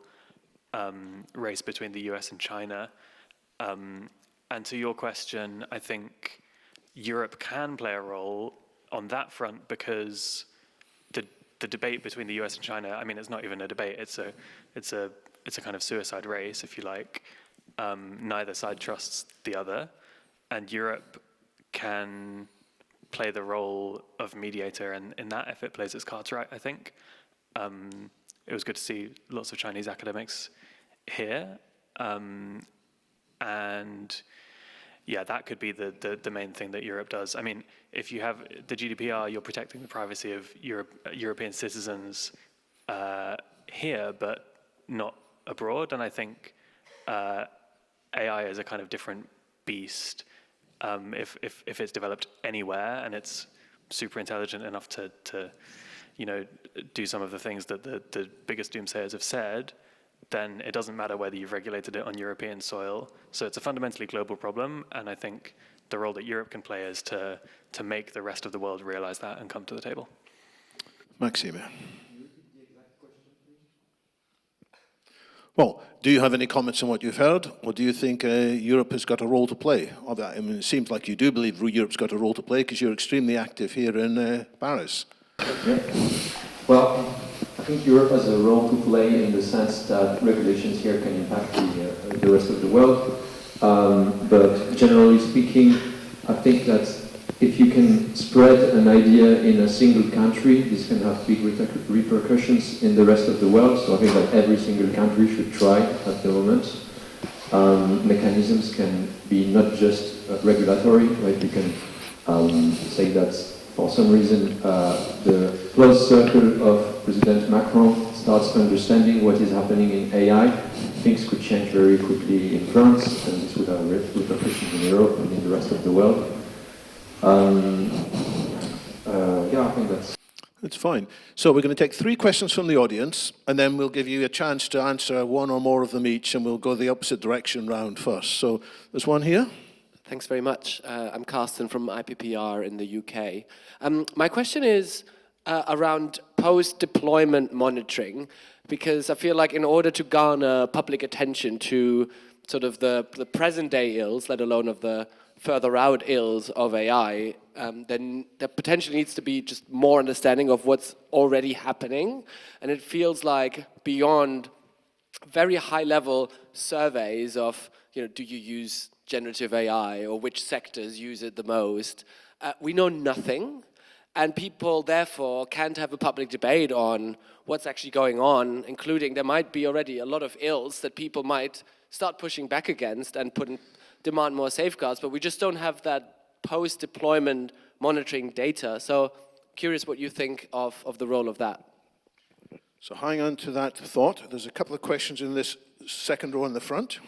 race between the US and China. And to your question, I think Europe can play a role on that front, because the debate between the US and China, I mean, it's not even a debate, it's a kind of suicide race, if you like. Neither side trusts the other, and Europe can play the role of mediator, and in that, if it plays its cards right, I think. It was good to see lots of Chinese academics here, and yeah, that could be the main thing that Europe does. I mean, if you have the GDPR, you're protecting the privacy of European citizens here, but not abroad, and I think AI is a kind of different beast. If it's developed anywhere and it's super intelligent enough to do some of the things that the biggest doomsayers have said, then it doesn't matter whether you've regulated it on European soil. So it's a fundamentally global problem, and I think the role that Europe can play is to make the rest of the world realize that and come to the table. Maxime. Well, do you have any comments on what you've heard, or do you think Europe has got a role to play? I mean, it seems like you do believe Europe's got a role to play, because you're extremely active here in Paris. Yeah. Well, I think Europe has a role to play in the sense that regulations here can impact the rest of the world. But generally speaking, I think that if you can spread an idea in a single country, this can have big repercussions in the rest of the world. So I think that every single country should try at the moment. Mechanisms can be not just regulatory, right? You can say that for some reason the close circle of President Macron starts understanding what is happening in AI. Things could change very quickly in France, and this would have repercussions in Europe and in the rest of the world. Yeah, I think that's fine. So we're going to take 3 questions from the audience, and then we'll give you a chance to answer 1 or more of them each, and we'll go the opposite direction round first. So there's one here. Thanks very much. I'm Carsten from IPPR in the UK. My question is around post-deployment monitoring, because I feel like in order to garner public attention to sort of the present-day ills, let alone of the further out ills of AI, then there potentially needs to be just more understanding of what's already happening. And it feels like beyond very high-level surveys of, do you use generative AI or which sectors use it the most, we know nothing. And people, therefore, can't have a public debate on what's actually going on, including there might be already a lot of ills that people might start pushing back against and demand more safeguards, but we just don't have that post-deployment monitoring data. So curious what you think of the role of that. So hang on to that thought. There's a couple of questions in this second row in the front.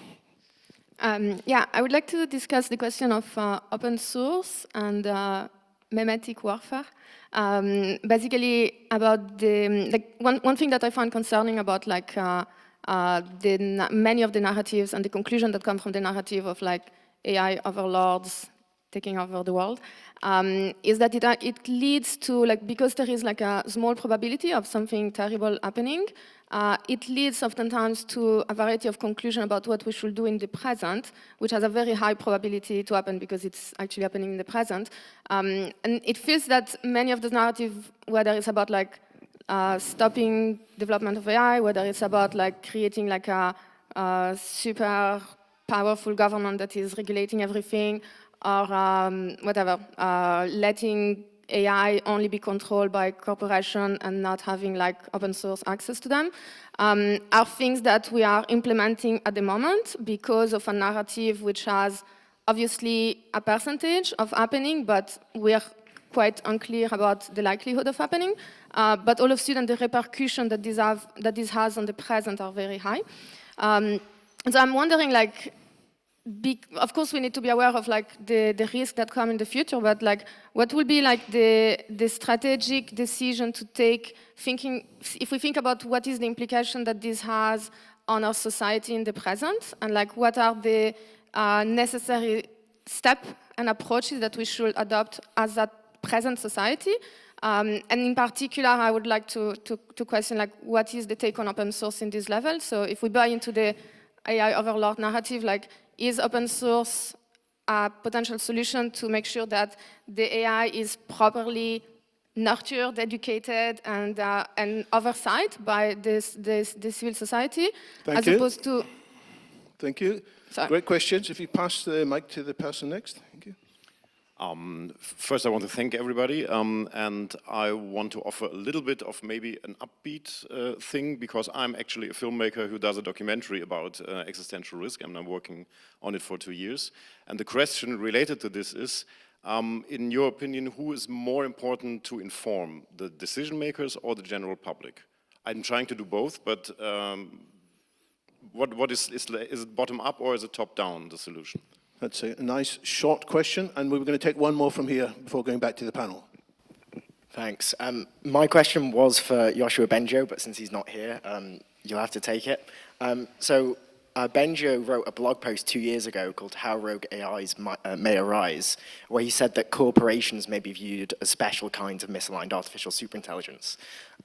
Yeah, I would like to discuss the question of open source and memetic warfare. Basically, about the one thing that I find concerning about many of the narratives and the conclusion that come from the narrative of AI overlords taking over the world, is that it leads to, because there is a small probability of something terrible happening, it leads oftentimes to a variety of conclusions about what we should do in the present, which has a very high probability to happen because it's actually happening in the present. And it feels that many of the narratives, whether it's about stopping development of AI, whether it's about like creating like a super powerful government that is regulating everything, or whatever, letting AI only be controlled by corporation and not having like open source access to them, are things that we are implementing at the moment because of a narrative which has obviously a percentage of happening, but we are quite unclear about the likelihood of happening. But all of a sudden, the repercussion that this has on the present are very high. So I'm wondering, like, of course, we need to be aware of like the risks that come in the future. But like, what will be like the strategic decision to take? Thinking, if we think about what is the implication that this has on our society in the present, and like what are the necessary steps and approaches that we should adopt as that present society, and in particular, I would like to question like what is the take on open source in this level. So if we buy into the AI overlord narrative, like is open source a potential solution to make sure that the AI is properly nurtured, educated, and oversight by the civil society, Thank you. Opposed to... Thank you. Sorry. Great questions. If you pass the mic to the person next. Thank you. First, I want to thank everybody, and I want to offer a little bit of maybe an upbeat thing, because I'm actually a filmmaker who does a documentary about existential risk, and I'm working on it for 2 years. And the question related to this is, in your opinion, who is more important to inform, the decision makers or the general public? I'm trying to do both, but what is it bottom up or is it top down, the solution? That's a nice short question, and we were going to take one more from here before going back to the panel. Thanks. My question was for Yoshua Bengio, but since he's not here, you'll have to take it. Bengio wrote a blog post 2 years ago called How Rogue AIs May Arise, where he said that corporations may be viewed as special kinds of misaligned artificial superintelligence.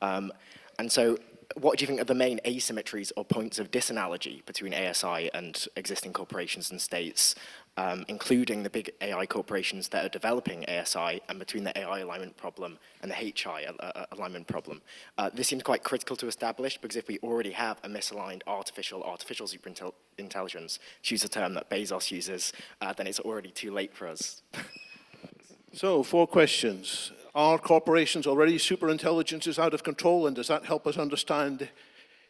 And so what do you think are the main asymmetries or points of disanalogy between ASI and existing corporations and states, including the big AI corporations that are developing ASI, and between the AI alignment problem and the HI alignment problem? This seems quite critical to establish, because if we already have a misaligned artificial superintelligence, to use a term that Bezos uses, then it's already too late for us. So, 4 questions. Are corporations already superintelligence is out of control, and does that help us understand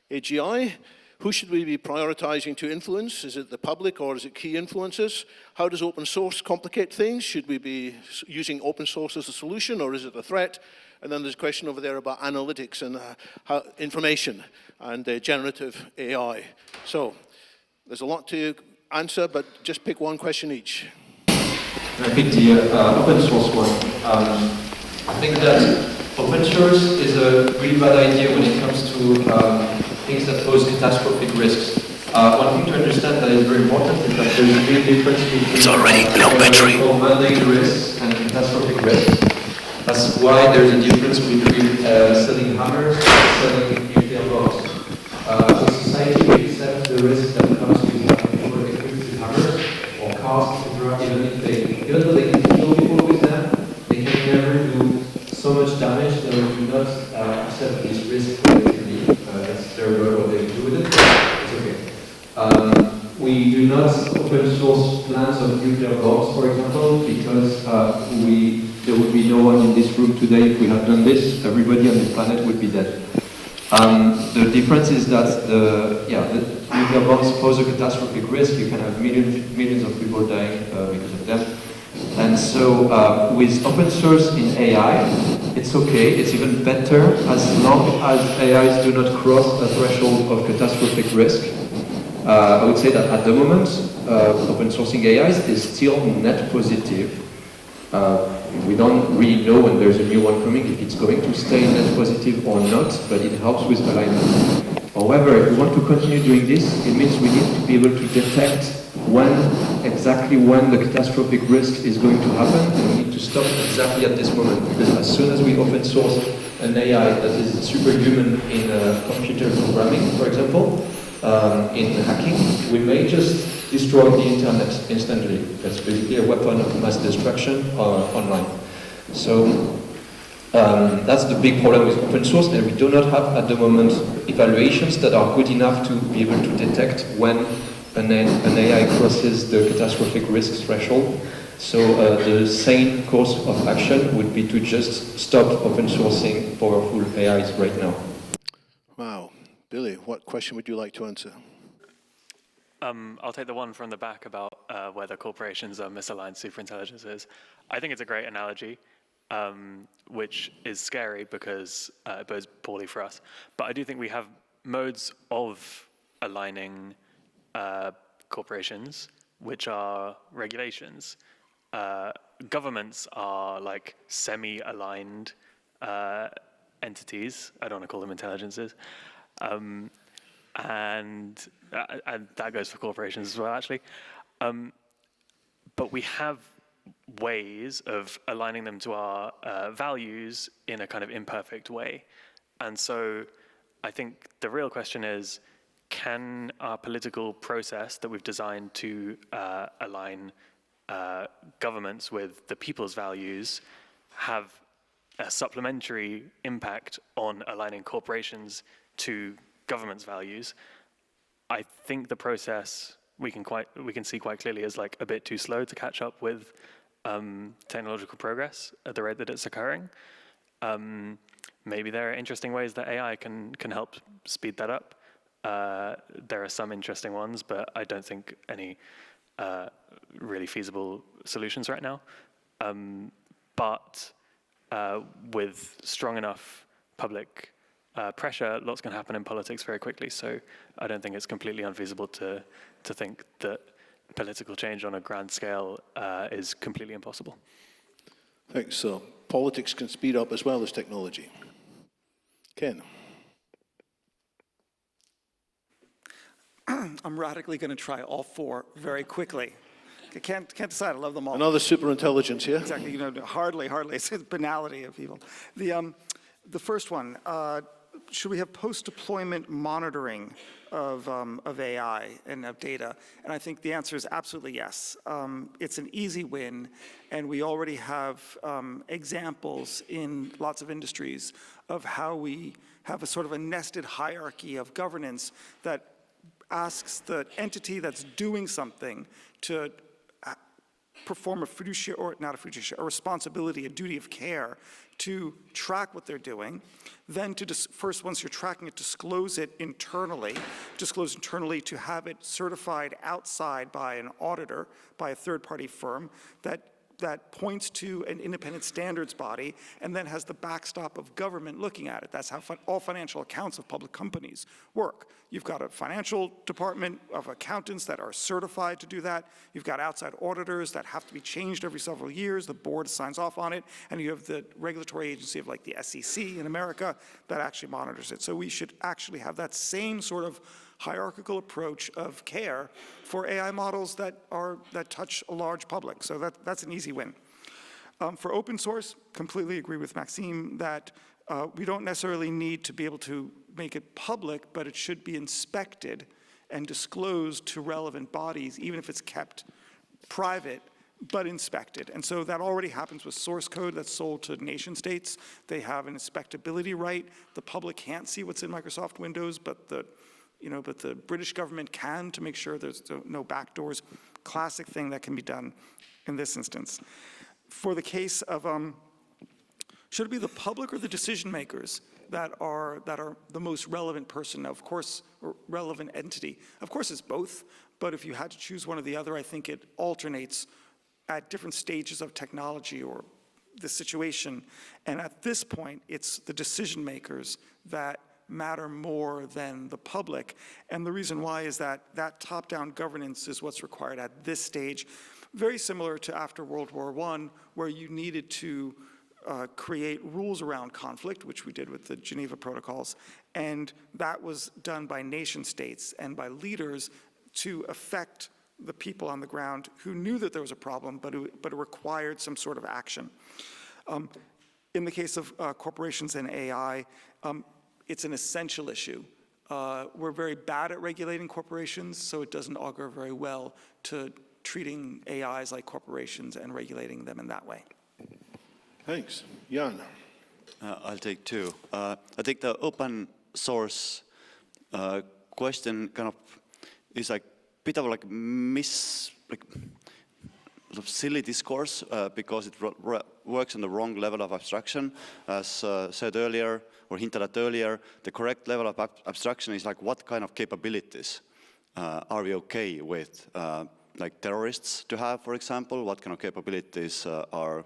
AGI? Who should we be prioritizing to influence? Is it the public or is it key influencers? How does open source complicate things? Should we be using open source as a solution, or is it a threat? And then there's a question over there about analytics and information and generative AI. So there's a lot to answer, but just pick one question each. I pick the open source one. I think that open source is a really bad idea when it comes to things that pose catastrophic risks. One thing to understand that is very important is that there is a big difference between mundane risks and catastrophic risks. That's why there's a difference between selling hammers and selling nuclear bombs. In society, we accept the risk that comes with people equipped with hammers or cars, etc. Even though they can kill people with them, they can never do so much damage that we do not accept this risk collectively. That's their role, what they do with it. It's okay. We do not open source plans of nuclear bombs, for example, because there would be no one in this room today if we had done this. Everybody on the planet would be dead. The difference is that the nuclear bombs pose a catastrophic risk. You can have millions of people dying because of them. And so with open source in AI, it's okay, it's even better as long as AIs do not cross a threshold of catastrophic risk. I would say that at the moment, open sourcing AIs is still net positive. We don't really know when there's a new one coming if it's going to stay net positive or not, but it helps with alignment. However, if we want to continue doing this, it means we need to be able to detect exactly when the catastrophic risk is going to happen, and we need to stop exactly at this moment, because as soon as we open source an AI that is superhuman in computer programming, for example, in hacking, we may just destroy the internet instantly. That's basically a weapon of mass destruction online. So That's the big problem with open source, and we do not have at the moment evaluations that are good enough to be able to detect when an AI crosses the catastrophic risk threshold. So the sane course of action would be to just stop open sourcing powerful AIs right now. Wow. Billy, what question would you like to answer? I'll take the one from the back about whether corporations are misaligned superintelligences. I think it's a great analogy, which is scary because it bodes poorly for us. But I do think we have modes of aligning corporations, which are regulations. Governments are like semi-aligned entities. I don't want to call them intelligences. And that goes for corporations as well, actually. But we have ways of aligning them to our values in a kind of imperfect way. And so I think the real question is, can our political process that we've designed to align governments with the people's values have a supplementary impact on aligning corporations to government's values? I think the process we can see quite clearly is like a bit too slow to catch up with technological progress at the rate that it's occurring. Maybe there are interesting ways that AI can help speed that up. There are some interesting ones, but I don't think any really feasible solutions right now. But with strong enough public pressure, lots can happen in politics very quickly. So I don't think it's completely unfeasible to think that political change on a grand scale is completely impossible. Thanks. So politics can speed up as well as technology. Ken. I'm radically going to try all four very quickly. I can't decide. I love them all. Another superintelligence, yeah? Exactly. You know, hardly. It's the banality of evil. The first one, should we have post-deployment monitoring of AI and of data? And I think the answer is absolutely yes. It's an easy win, and we already have examples in lots of industries of how we have a sort of a nested hierarchy of governance that asks the entity that's doing something to perform a fiduciary, or not a fiduciary, a responsibility, a duty of care to track what they're doing. Then to first, once you're tracking it, disclose internally to have it certified outside by an auditor, by a third-party firm that points to an independent standards body and then has the backstop of government looking at it. That's how all financial accounts of public companies work. You've got a financial department of accountants that are certified to do that. You've got outside auditors that have to be changed every several years. The board signs off on it. And you have the regulatory agency of like the SEC in America that actually monitors it. So we should actually have that same sort of hierarchical approach of care for AI models that touch a large public. So that's an easy win. For open source, completely agree with Maxime that we don't necessarily need to be able to make it public, but it should be inspected and disclosed to relevant bodies, even if it's kept private, but inspected. And so that already happens with source code that's sold to nation states. They have an inspectability right. The public can't see what's in Microsoft Windows, but the British government can, to make sure there's no backdoors. Classic thing that can be done in this instance. For the case of, should it be the public or the decision makers that are the most relevant person? Of course, or relevant entity. Of course it's both, but if you had to choose one or the other, I think it alternates at different stages of technology or the situation. And at this point, it's the decision makers that matter more than the public. And the reason why is that top-down governance is what's required at this stage. Very similar to after World War I, where you needed to create rules around conflict, which we did with the Geneva Protocols. And that was done by nation states and by leaders to affect the people on the ground who knew that there was a problem, but it required some sort of action. In the case of corporations and AI, it's an essential issue. We're very bad at regulating corporations, so it doesn't augur very well to treating AIs like corporations and regulating them in that way. Thanks. Jan. I'll take two. I think the open source question kind of is like bit of like sort of silly discourse because it works on the wrong level of abstraction. As said earlier, or hinted at earlier, the correct level of abstraction is like what kind of capabilities are we okay with, like terrorists to have, for example? What kind of capabilities are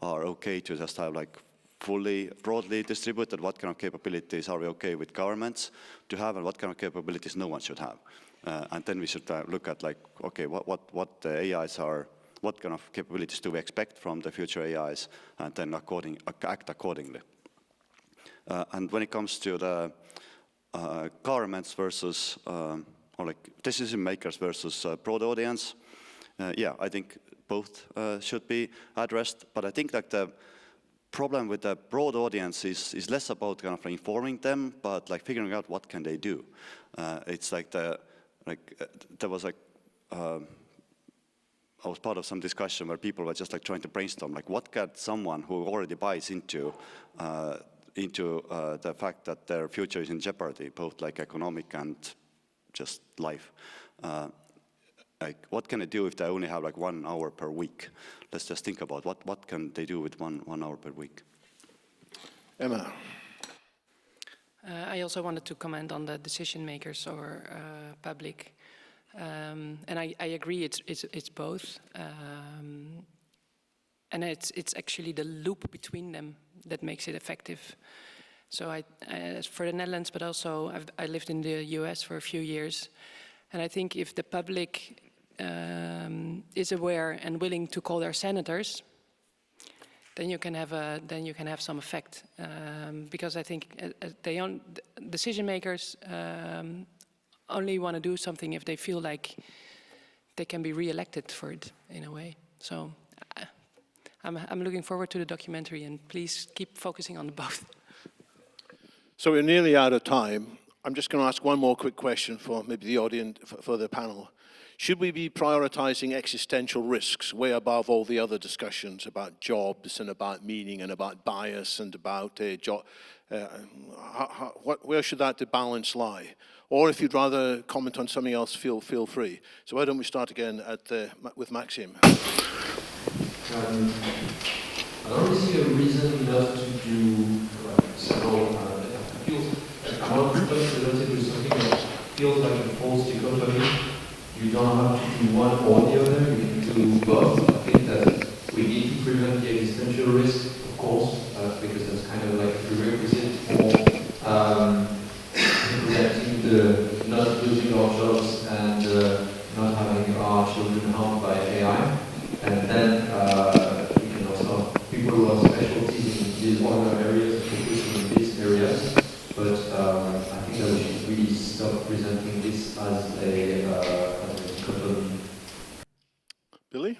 okay to just have like fully, broadly distributed? What kind of capabilities are we okay with governments to have, and what kind of capabilities no one should have? And then we should look at like, okay, what the AIs are, what kind of capabilities do we expect from the future AIs, and then act accordingly. And when it comes to the governments versus, or like decision makers versus broad audience, yeah, I think both should be addressed, but I think that the problem with the broad audience is less about kind of informing them, but like figuring out what can they do. It's like there was like, I was part of some discussion where people were just like trying to brainstorm, like what can someone who already buys into the fact that their future is in jeopardy, both like economic and just life. Like what can they do if they only have like 1 hour per week? Let's just think about what can they do with one hour per week. Emma. I also wanted to comment on the decision makers or public. And I agree, it's both, and it's actually the loop between them that makes it effective. So for the Netherlands, but also I lived in the US for a few years, and I think if the public is aware and willing to call their senators, then you can have some effect, because I think decision makers only want to do something if they feel like they can be re-elected for it, in a way. So I'm looking forward to the documentary, and please keep focusing on both. So we're nearly out of time. I'm just going to ask one more quick question for maybe the audience, for the panel. Should we be prioritizing existential risks way above all the other discussions about jobs and about meaning and about bias and about where should that balance lie? Or if you'd rather comment on something else, feel free. So why don't we start again with Maxim? I don't really see a reason enough to do several fields. I want to touch relatively something that feels like a false dichotomy. You don't have to do one or the other, you can do both. I think that we need to prevent the existential risk, of course, because that's kind of like a prerequisite for preventing the not losing our jobs and not having our children harmed by AI. And then we can also have people who have specialties in these other areas, focusing in these areas. But I think that we should really stop presenting this as a dichotomy. Billy?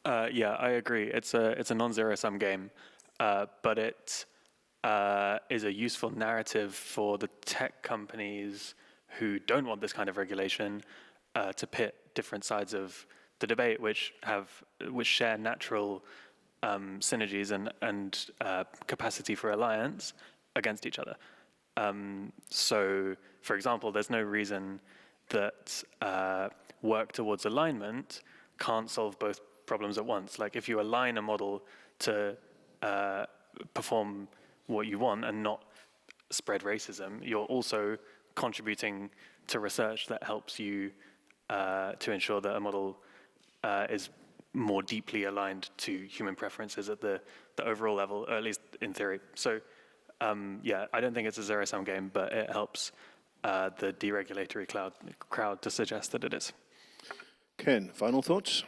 Yeah, I agree. It's a non-zero-sum game, but it is a useful narrative for the tech companies who don't want this kind of regulation to pit different sides of the debate, which share natural synergies and capacity for alliance against each other. So, for example, there's no reason that work towards alignment can't solve both problems at once. Like if you align a model to perform what you want and not spread racism, you're also contributing to research that helps you to ensure that a model is more deeply aligned to human preferences at the overall level, or at least in theory. So yeah, I don't think it's a zero-sum game, but it helps the deregulatory crowd to suggest that it is. Ken, final thoughts?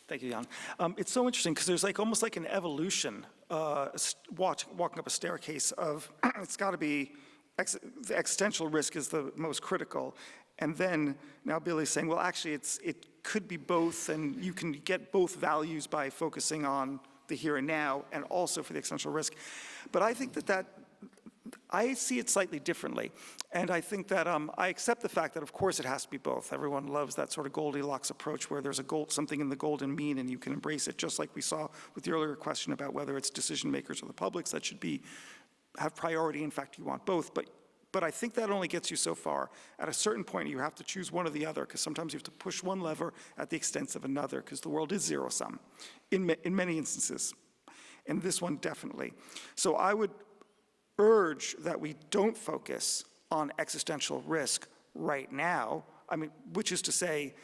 Thank you, Jan. It's so interesting because there's like almost like an evolution, walking up a staircase of it's got to be the existential risk is the most critical, and then now Billy's saying, well, actually, it could be both, and you can get both values by focusing on the here and now, and also for the existential risk. But I think that I see it slightly differently. And I think that I accept the fact that, of course, it has to be both. Everyone loves that sort of Goldilocks approach where there's something in the golden mean and you can embrace it, just like we saw with the earlier question about whether it's decision makers or the publics that should have priority. In fact, you want both. But I think that only gets you so far. At a certain point, you have to choose one or the other, because sometimes you have to push one lever at the expense of another, because the world is zero-sum in many instances. And this one definitely. So I would urge that we don't focus on existential risk right now. I mean, which is to say,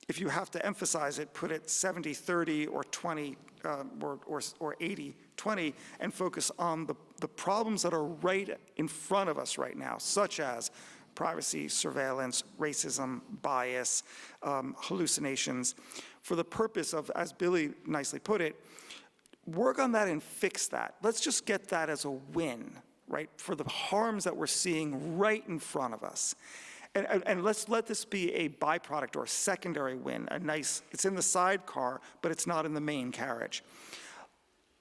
if you have to emphasize it, put it 70-30 or 20 or 80-20 and focus on the problems that are right in front of us right now, such as privacy, surveillance, racism, bias, hallucinations, for the purpose of, as Billy nicely put it, work on that and fix that. Let's just get that as a win, right, for the harms that we're seeing right in front of us. And let's let this be a byproduct or a secondary win, it's in the sidecar, but it's not in the main carriage.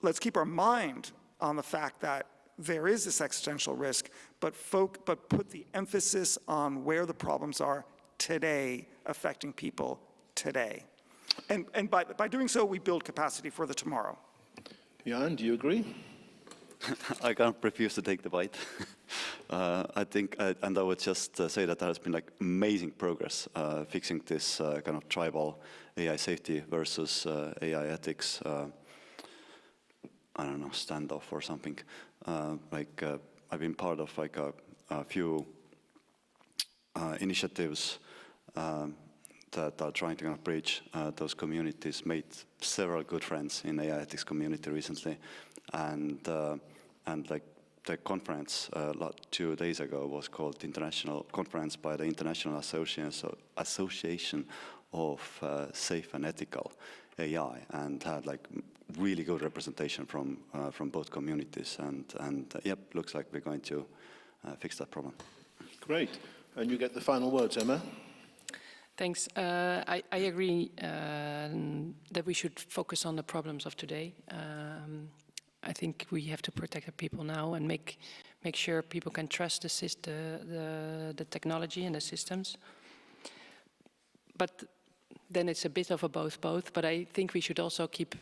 Let's keep our mind on the fact that there is this existential risk, but put the emphasis on where the problems are today, affecting people today. And by doing so, we build capacity for the tomorrow. Jan, do you agree? I can't refuse to take the bite. I think, and I would just say that there has been like amazing progress fixing this kind of tribal AI safety versus AI ethics, I don't know, standoff or something. I've been part of like a few initiatives that are trying to kind of bridge those communities. Made several good friends in AI ethics community recently, and like the conference 2 days ago was called International Conference by the International Association of Safe and Ethical AI, and had like really good representation from both communities, and yep, looks like we're going to fix that problem. Great, and you get the final words, Emma. Thanks. I agree that we should focus on the problems of today. I think we have to protect the people now and make sure people can trust the technology and the systems. But then it's a bit of a both. But I think we should also keep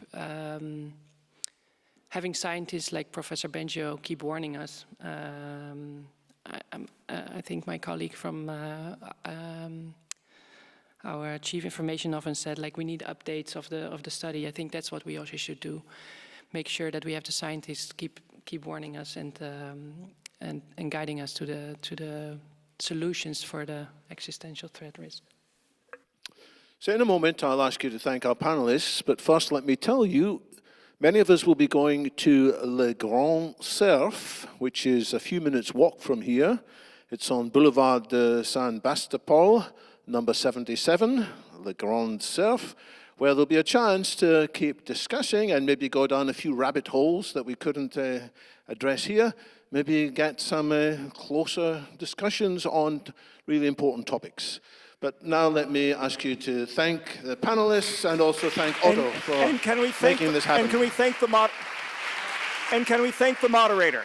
having scientists like Professor Bengio keep warning us. I think my colleague from our chief information often said, like, we need updates of the study. I think that's what we also should do. Make sure that we have the scientists keep warning us and guiding us to the solutions for the existential threat risk. So in a moment, I'll ask you to thank our panelists, but first let me tell you, many of us will be going to Le Grand Cerf, which is a few minutes walk from here. It's on Boulevard de Saint-Bastapol, number 77, Le Grand Cerf, where there'll be a chance to keep discussing and maybe go down a few rabbit holes that we couldn't address here, maybe get some closer discussions on really important topics. But now let me ask you to thank the panelists and also thank Otto for making this happen. And can we thank the moderator?